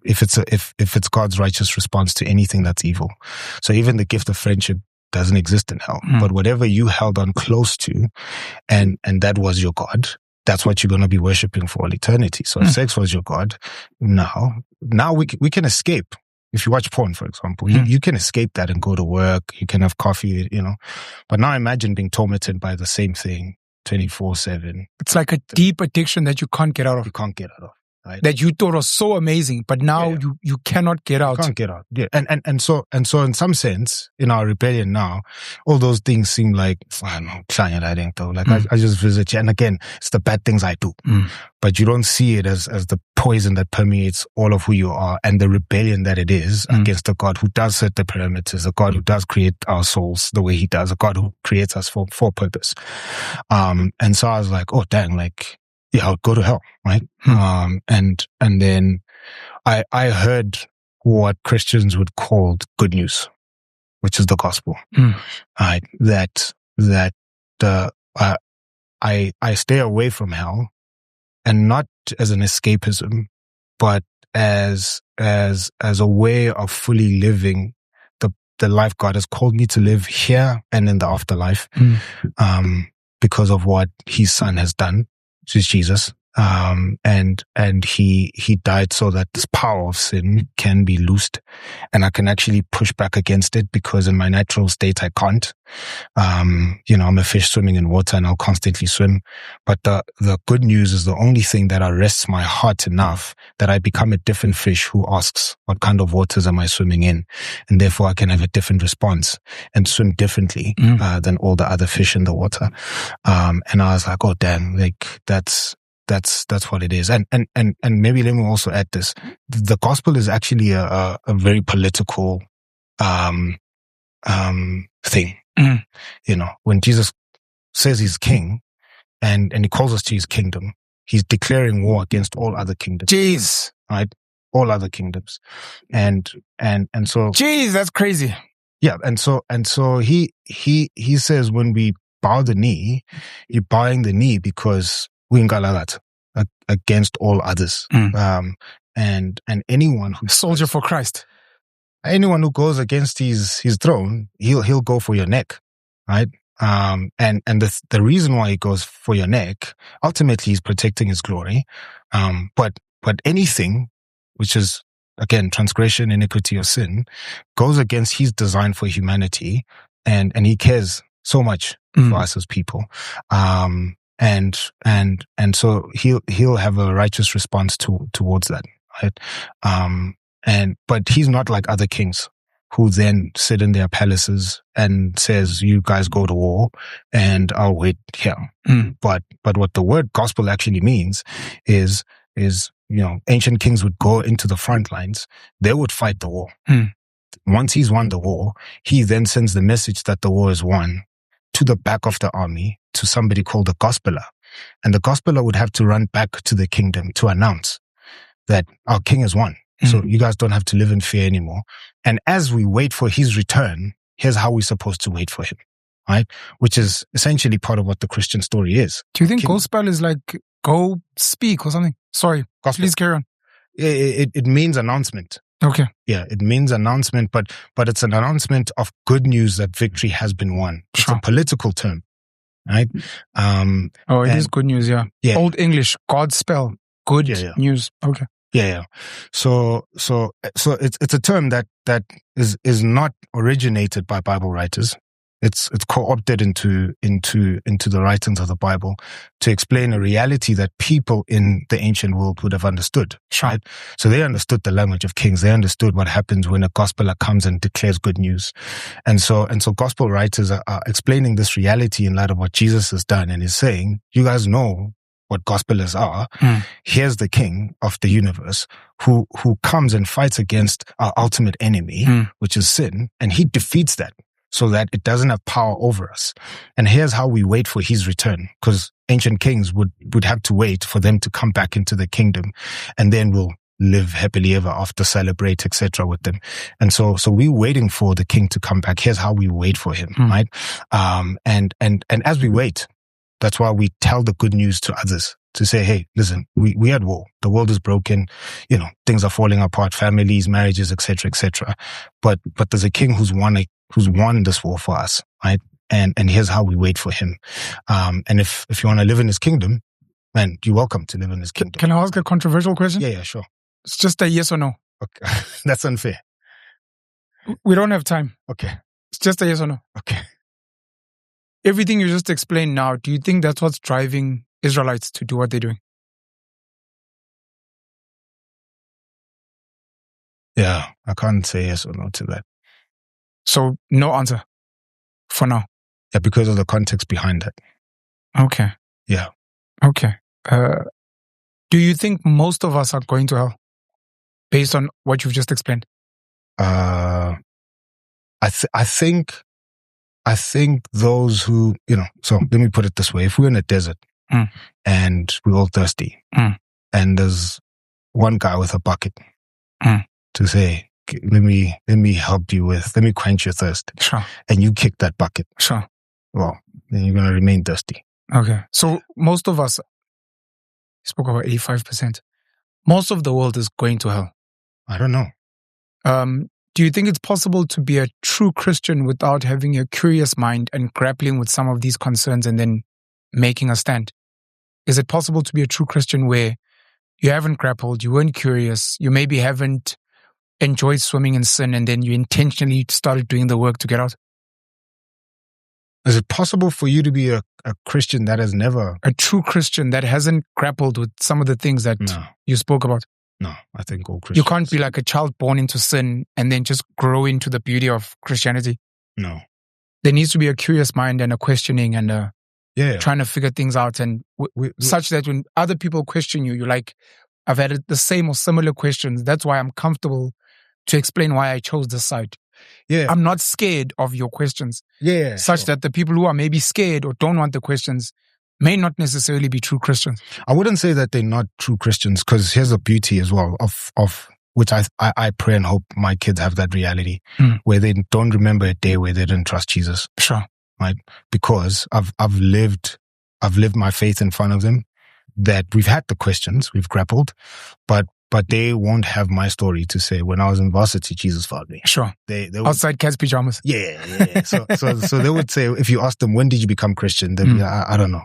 If it's God's righteous response to anything that's evil. So even the gift of friendship doesn't exist in hell. But whatever you held on close to, and that was your God, that's what you're going to be worshiping for all eternity. So if sex was your God, now we can escape. If you watch porn, for example, you can escape that and go to work. You can have coffee, But now imagine being tormented by the same thing 24/7. It's like a deep addiction that you can't get out of. You can't get out of. Right? That you thought was so amazing, but now you cannot get out. You can't get out. Yeah. And so in some sense, in our rebellion now, all those things seem like, I don't know, like I just visit you. And again, it's the bad things I do. But you don't see it as the poison that permeates all of who you are and the rebellion that it is against a God who does set the parameters, a God who does create our souls the way he does, a God who creates us for purpose. And so I was like, oh, dang, like, yeah, I would go to hell, right? And then I heard what Christians would call good news, which is the gospel. Right? That I stay away from hell, and not as an escapism, but as a way of fully living the life God has called me to live here and in the afterlife, because of what his son has done. Which is Jesus. And he died so that this power of sin can be loosed and I can actually push back against it, because in my natural state, I can't. I'm a fish swimming in water and I'll constantly swim. But the good news is the only thing that arrests my heart enough that I become a different fish who asks, what kind of waters am I swimming in? And therefore I can have a different response and swim differently than all the other fish in the water. And I was like, oh damn, like that's what it is. And maybe let me also add this. The gospel is actually a very political thing. When Jesus says he's king and he calls us to his kingdom, he's declaring war against all other kingdoms. Jeez. Right? All other kingdoms. And so jeez, that's crazy. Yeah, and so he says when we bow the knee, you're bowing the knee because we that against all others. And anyone who soldier for Christ. Anyone who goes against his throne, he'll go for your neck, right? And the reason why he goes for your neck, ultimately, he's protecting his glory. But anything which is again transgression, iniquity, or sin, goes against his design for humanity, and he cares so much for us as people. And so he'll have a righteous response towards that, right? But he's not like other kings who then sit in their palaces and says, you guys go to war and I'll wait here. But what the word gospel actually means is, ancient kings would go into the front lines. They would fight the war. Once he's won the war, he then sends the message that the war is won to the back of the army, to somebody called the gospeler. And the gospeler would have to run back to the kingdom to announce that our king has won. So you guys don't have to live in fear anymore. And as we wait for his return, here's how we're supposed to wait for him, right? Which is essentially part of what the Christian story is. Do you think gospel is like go speak or something? Sorry, gospel. Please carry on. It means announcement. Okay. Yeah, it means announcement, but it's an announcement of good news that victory has been won. It's a political term, right? It is good news, yeah. Old English, God's spell, good news. Okay. Yeah. So it's a term that is not originated by Bible writers. It's co-opted into the writings of the Bible to explain a reality that people in the ancient world would have understood. Right? So they understood the language of kings. They understood what happens when a gospeler comes and declares good news. And so gospel writers are explaining this reality in light of what Jesus has done, and is saying, you guys know what gospelers are. Here's the king of the universe who comes and fights against our ultimate enemy, which is sin, and he defeats that so that it doesn't have power over us. And here's how we wait for his return, because ancient kings would have to wait for them to come back into the kingdom, and then we'll live happily ever after, celebrate, etc. with them. And so we're waiting for the king to come back. Here's how we wait for him, right? And as we wait, that's why we tell the good news to others, to say, hey, listen, we at war. The world is broken. Things are falling apart, families, marriages, etc., etc. But there's a king who's won this war for us, right? And here's how we wait for him. And if you want to live in his kingdom, man, you're welcome to live in his kingdom. Can I ask a controversial question? Yeah, sure. It's just a yes or no. Okay. That's unfair. We don't have time. Okay. It's just a yes or no. Okay. Everything you just explained now, do you think that's what's driving Israelites to do what they're doing? Yeah, I can't say yes or no to that. So no answer for now? Yeah, because of the context behind it. Okay. Yeah. Okay. Do you think most of us are going to hell based on what you've just explained? I think those who, so let me put it this way. If we're in a desert and we're all thirsty and there's one guy with a bucket to say, let me help you let me quench your thirst. Sure. And you kick that bucket. Sure. Well, then you're going to remain thirsty. Okay. So most of us, you spoke about 85%. Most of the world is going to hell. I don't know. Do you think it's possible to be a true Christian without having a curious mind and grappling with some of these concerns and then making a stand? Is it possible to be a true Christian where you haven't grappled, you weren't curious, you maybe haven't enjoyed swimming in sin, and then you intentionally started doing the work to get out? Is it possible for you to be a Christian that has never... A true Christian that hasn't grappled with some of the things that you spoke about? No, I think all Christians... You can't be like a child born into sin and then just grow into the beauty of Christianity. No. There needs to be a curious mind and a questioning and trying to figure things out, and such that when other people question you, you're like, I've had the same or similar questions. That's why I'm comfortable to explain why I chose this side. Yeah. I'm not scared of your questions. Yeah. Such that the people who are maybe scared or don't want the questions may not necessarily be true Christians. I wouldn't say that they're not true Christians, because here's the beauty as well of which I pray and hope my kids have that reality where they don't remember a day where they didn't trust Jesus. Sure. Right? Because I've lived my faith in front of them, that we've had the questions, we've grappled, but they won't have my story to say, when I was in varsity, Jesus found me. Sure. They would, outside cat's pajamas. Yeah. So they would say, if you ask them, when did you become Christian? They'd be like, I don't know.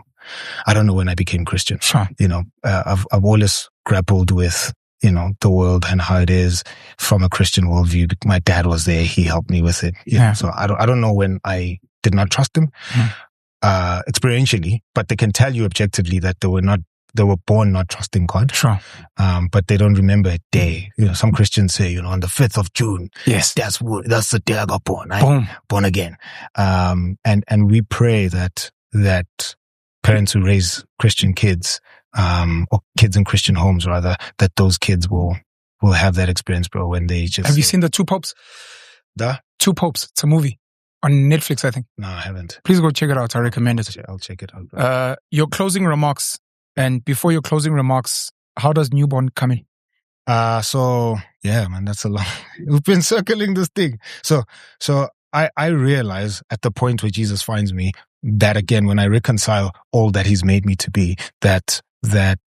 I don't know when I became Christian. Sure. I've always grappled with, the world and how it is from a Christian worldview. My dad was there. He helped me with it. So I don't know when I did not trust him, experientially, but they can tell you objectively that they were born not trusting God. Sure. But they don't remember a day. Some Christians say, on the 5th of June. Yes. That's the day I got born. Boom. Born again. And we pray that parents who raise Christian kids, or kids in Christian homes rather, that those kids will have that experience, bro, when they just... Have you seen The Two Popes? The? Two Popes. It's a movie on Netflix, I think. No, I haven't. Please go check it out. I recommend it. I'll check it out, bro. Your closing remarks. And before your closing remarks, how does Nubon come in? So yeah, man, that's a long... We've been circling this thing. So I realize at the point where Jesus finds me, that again, when I reconcile all that he's made me to be, that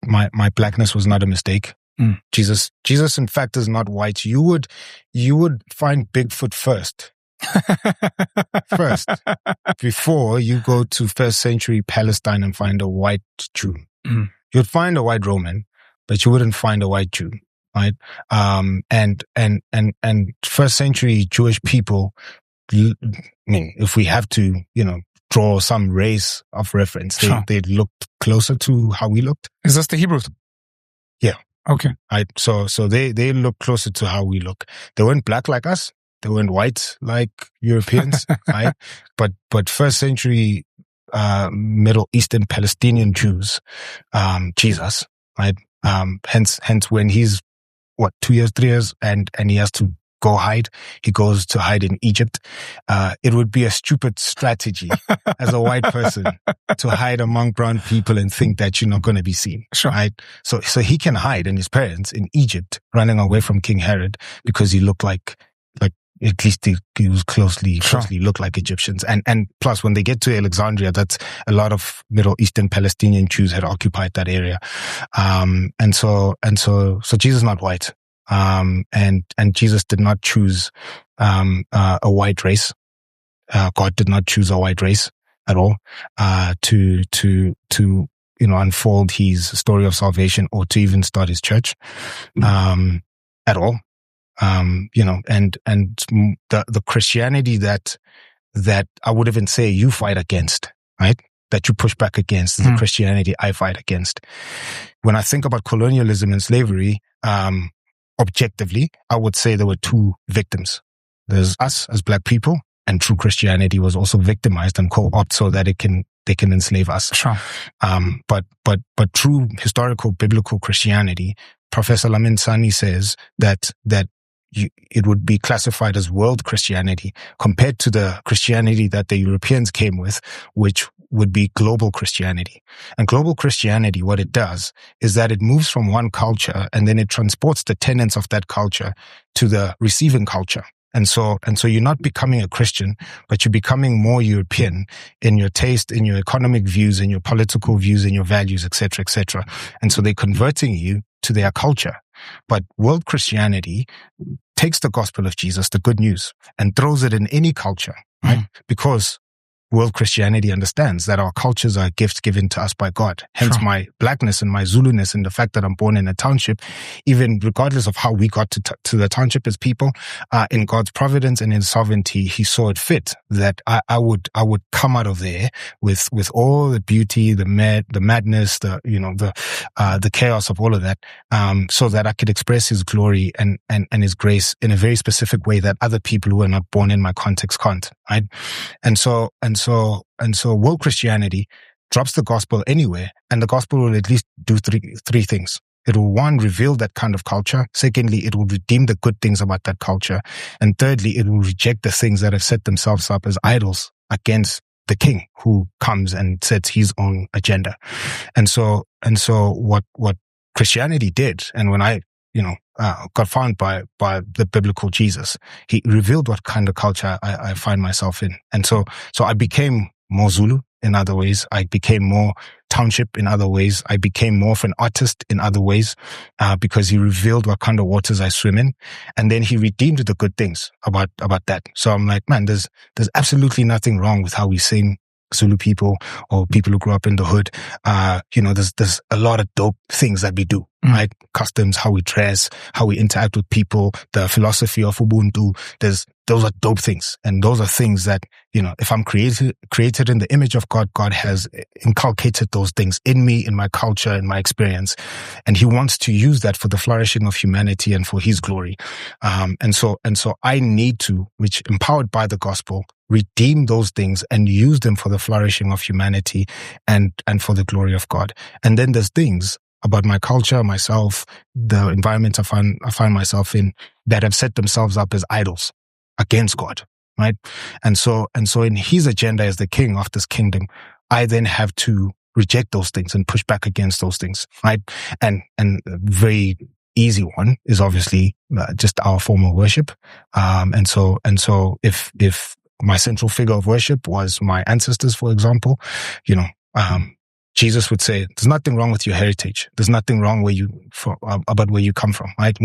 my blackness was not a mistake. Jesus, in fact, is not white. You would find Bigfoot first, before you go to first century Palestine and find a white Jew. You'd find a white Roman, but you wouldn't find a white Jew, right? And first century Jewish people, I mean, if we have to, draw some race of reference, they looked closer to how we looked. Is this the Hebrews? Yeah. Okay. Right. So they look closer to how we look. They weren't black like us. They weren't white like Europeans, right? But first century Middle Eastern Palestinian Jews, Jesus, right? Hence when he's 2 years, 3 years, and he has to go hide. He goes to hide in Egypt. It would be a stupid strategy as a white person to hide among brown people and think that you're not going to be seen. Sure. Right? So he can hide in his parents in Egypt, running away from King Herod because he looked like at least he was closely looked like Egyptians. And plus, when they get to Alexandria, that's a lot of Middle Eastern Palestinian Jews had occupied that area. And so Jesus is not white. And Jesus did not choose a white race. God did not choose a white race at all to unfold his story of salvation or to even start his church at all. And the Christianity that I would even say you fight against, right? That you push back against is the Christianity I fight against. When I think about colonialism and slavery, objectively, I would say there were two victims. There's us as black people, and true Christianity was also victimized and co-opted so that they can enslave us. Sure. But true historical biblical Christianity, Professor Lamin Sani says that it would be classified as world Christianity compared to the Christianity that the Europeans came with, which would be global Christianity. And global Christianity, what it does is that it moves from one culture and then it transports the tenets of that culture to the receiving culture. And so you're not becoming a Christian, but you're becoming more European in your taste, in your economic views, in your political views, in your values, etc., etc. And so they're converting you to their culture. But world Christianity takes the gospel of Jesus, the good news, and throws it in any culture, right? Because world Christianity understands that our cultures are gifts given to us by God. Hence my blackness and my Zuluness and the fact that I'm born in a township, even regardless of how we got to the township as people, in God's providence and in sovereignty, he saw it fit that I would come out of there with all the beauty, the madness, the chaos of all of that, so that I could express his glory and his grace in a very specific way that other people who are not born in my context can't, right? And so world Christianity drops the gospel anywhere, and the gospel will at least do three things. It will, one, reveal that kind of culture. Secondly, it will redeem the good things about that culture. And thirdly, it will reject the things that have set themselves up as idols against the king who comes and sets his own agenda. And so what Christianity did, and when I got found by the biblical Jesus, he revealed what kind of culture I find myself in. And so I became more Zulu in other ways. I became more township in other ways. I became more of an artist in other ways, because he revealed what kind of waters I swim in. And then he redeemed the good things about that. So I'm like, man, there's absolutely nothing wrong with how we sing Zulu people or people who grew up in the hood. There's a lot of dope things that we do, right? Customs, how we dress, how we interact with people, the philosophy of Ubuntu. Those are dope things. And those are things that, if I'm created in the image of God, God has inculcated those things in me, in my culture, in my experience. And he wants to use that for the flourishing of humanity and for his glory. And so I need to, which empowered by the gospel, redeem those things and use them for the flourishing of humanity and for the glory of God. And then there's things about my culture, myself, the environment I find myself in that have set themselves up as idols against God, right? And so in his agenda as the king of this kingdom, I then have to reject those things and push back against those things, right? And a very easy one is obviously just our form of worship. And so if my central figure of worship was my ancestors, for example, Jesus would say, there's nothing wrong with your heritage. There's nothing wrong about where you come from, right?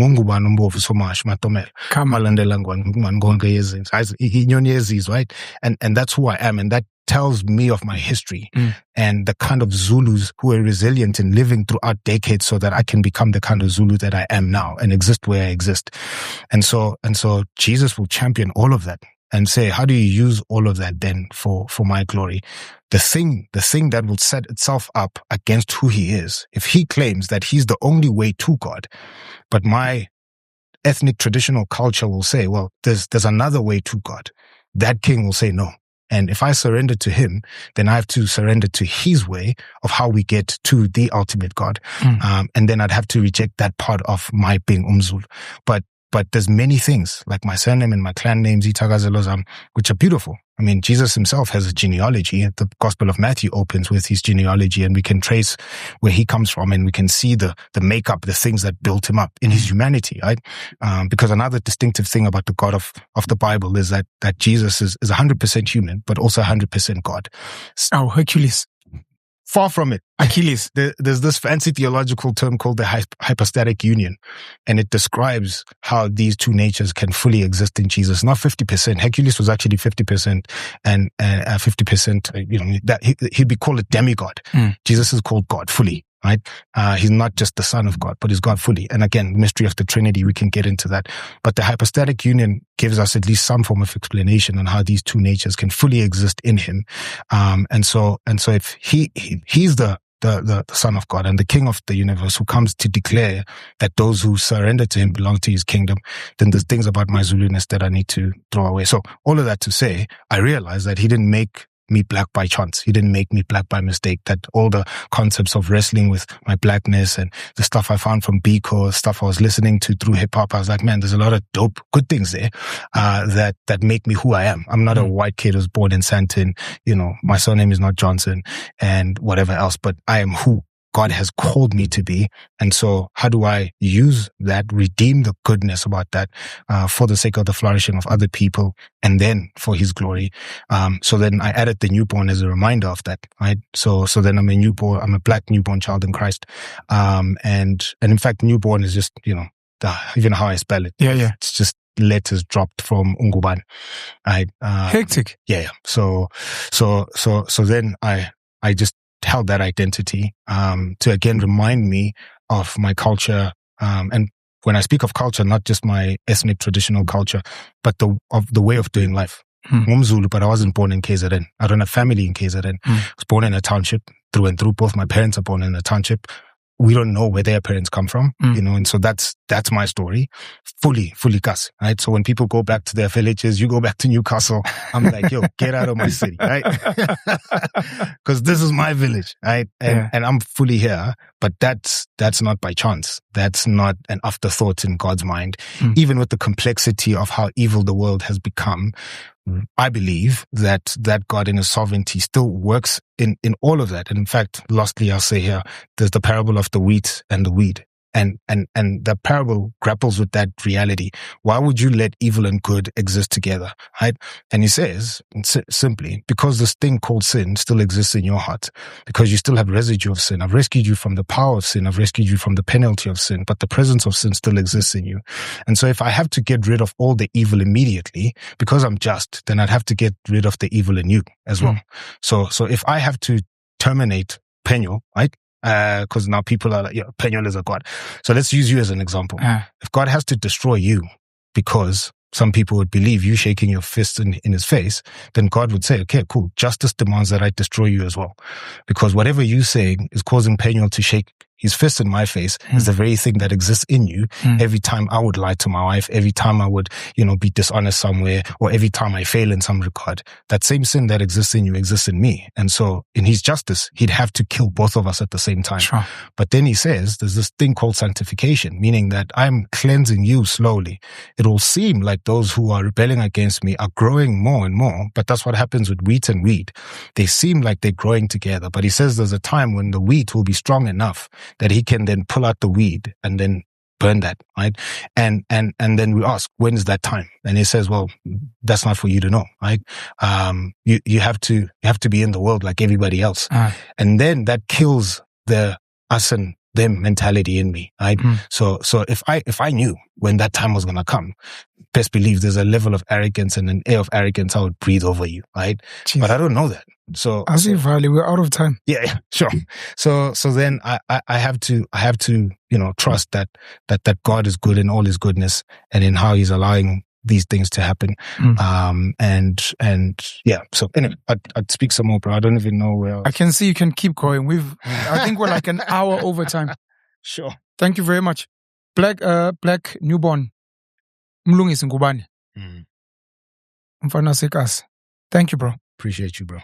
Right? And that's who I am. And that tells me of my history and the kind of Zulus who are resilient in living throughout decades so that I can become the kind of Zulu that I am now and exist where I exist. And so Jesus will champion all of that and say, how do you use all of that then for my glory? The thing that will set itself up against who he is, if he claims that he's the only way to God, but my ethnic traditional culture will say, well, there's another way to God, that king will say no. And if I surrender to him, then I have to surrender to his way of how we get to the ultimate God. And then I'd have to reject that part of my being Umzulu. But there's many things, like my surname and my clan names, Itagazelozam, which are beautiful. I mean, Jesus himself has a genealogy. The Gospel of Matthew opens with his genealogy, and we can trace where he comes from, and we can see the makeup, the things that built him up in his humanity, right? Because another distinctive thing about the God of the Bible is that Jesus is 100% human, but also 100% God. Oh, Hercules. Far from it. Achilles. There's this fancy theological term called the hypostatic union, and it describes how these two natures can fully exist in Jesus. Not 50%. Hercules was actually 50%, and 50%. That he'd be called a demigod. Jesus is called God fully. Right? He's not just the Son of God, but he's God fully. And again, mystery of the Trinity, we can get into that. But the hypostatic union gives us at least some form of explanation on how these two natures can fully exist in him. And so if he's the Son of God and the King of the universe who comes to declare that those who surrender to him belong to his kingdom, then there's things about my Zuluness that I need to throw away. So all of that to say, I realize that he didn't make me black by chance. He didn't make me black by mistake. That all the concepts of wrestling with my blackness and the stuff I found from Biko, stuff I was listening to through hip hop, I was like, man, there's a lot of dope, good things there, that make me who I am. I'm not a white kid who's born in Santon. My surname is not Johnson and whatever else, but I am who God has called me to be. And so how do I use that, redeem the goodness about that, for the sake of the flourishing of other people and then for his glory? So then I added the newborn as a reminder of that, right? So then I'm a black newborn child in Christ. And in fact, newborn is just, even how I spell it. Yeah. It's just letters dropped from Unguban. Hectic. Yeah. So then I just held that identity to again remind me of my culture, and when I speak of culture, not just my ethnic traditional culture, but of the way of doing life. I'm Zulu, but I wasn't born in KZN. I don't have family in KZN. I was born in a township through and through. Both my parents are born in a township. We don't know where their parents come from, and so that's my story, fully kas, right? So when people go back to their villages, you go back to Newcastle, I'm like, yo, get out of my city, right? Because this is my village, right? And I'm fully here, but that's not by chance. That's not an afterthought in God's mind. Even with the complexity of how evil the world has become, I believe that God in his sovereignty still works in all of that. And in fact, lastly, I'll say here, there's the parable of the wheat and the weed. And the parable grapples with that reality. Why would you let evil and good exist together, right? And he says, simply, because this thing called sin still exists in your heart, because you still have residue of sin. I've rescued you from the power of sin. I've rescued you from the penalty of sin, but the presence of sin still exists in you. And so if I have to get rid of all the evil immediately, because I'm just, then I'd have to get rid of the evil in you as well. So if I have to terminate Penyo, right? Because now people are like, Peñol is a god. So let's use you as an example. If God has to destroy you because some people would believe you shaking your fist in his face, then God would say, okay, cool. Justice demands that I destroy you as well. Because whatever you're saying is causing Peñol to shake his fist in my face is the very thing that exists in you. Every time I would lie to my wife, every time I would, be dishonest somewhere, or every time I fail in some regard, that same sin that exists in you exists in me. And so in his justice, he'd have to kill both of us at the same time. Sure. But then he says there's this thing called sanctification, meaning that I'm cleansing you slowly. It will seem like those who are rebelling against me are growing more and more, but that's what happens with wheat and weed. They seem like they're growing together, but he says there's a time when the wheat will be strong enough that he can then pull out the weed and then burn that, right? And then we ask, when is that time? And he says, well, that's not for you to know, right? You have to be in the world like everybody else. And then that kills the us and them mentality in me, right? So if I knew when that time was going to come, best believe there's a level of arrogance and an air of arrogance I would breathe over you, right? Jeez. But I don't know that. So I see, Vali, we're out of time. Yeah, sure. So then I have to, trust that God is good in all his goodness and in how he's allowing these things to happen. And yeah. So anyway, I'd speak some more, bro. I don't even know where else. I can see you can keep going. I think we're like an hour over time. Sure. Thank you very much. Blaque Nubon. Mlungisi ngubani. Mfana sekas. Thank you, bro. Appreciate you, bro.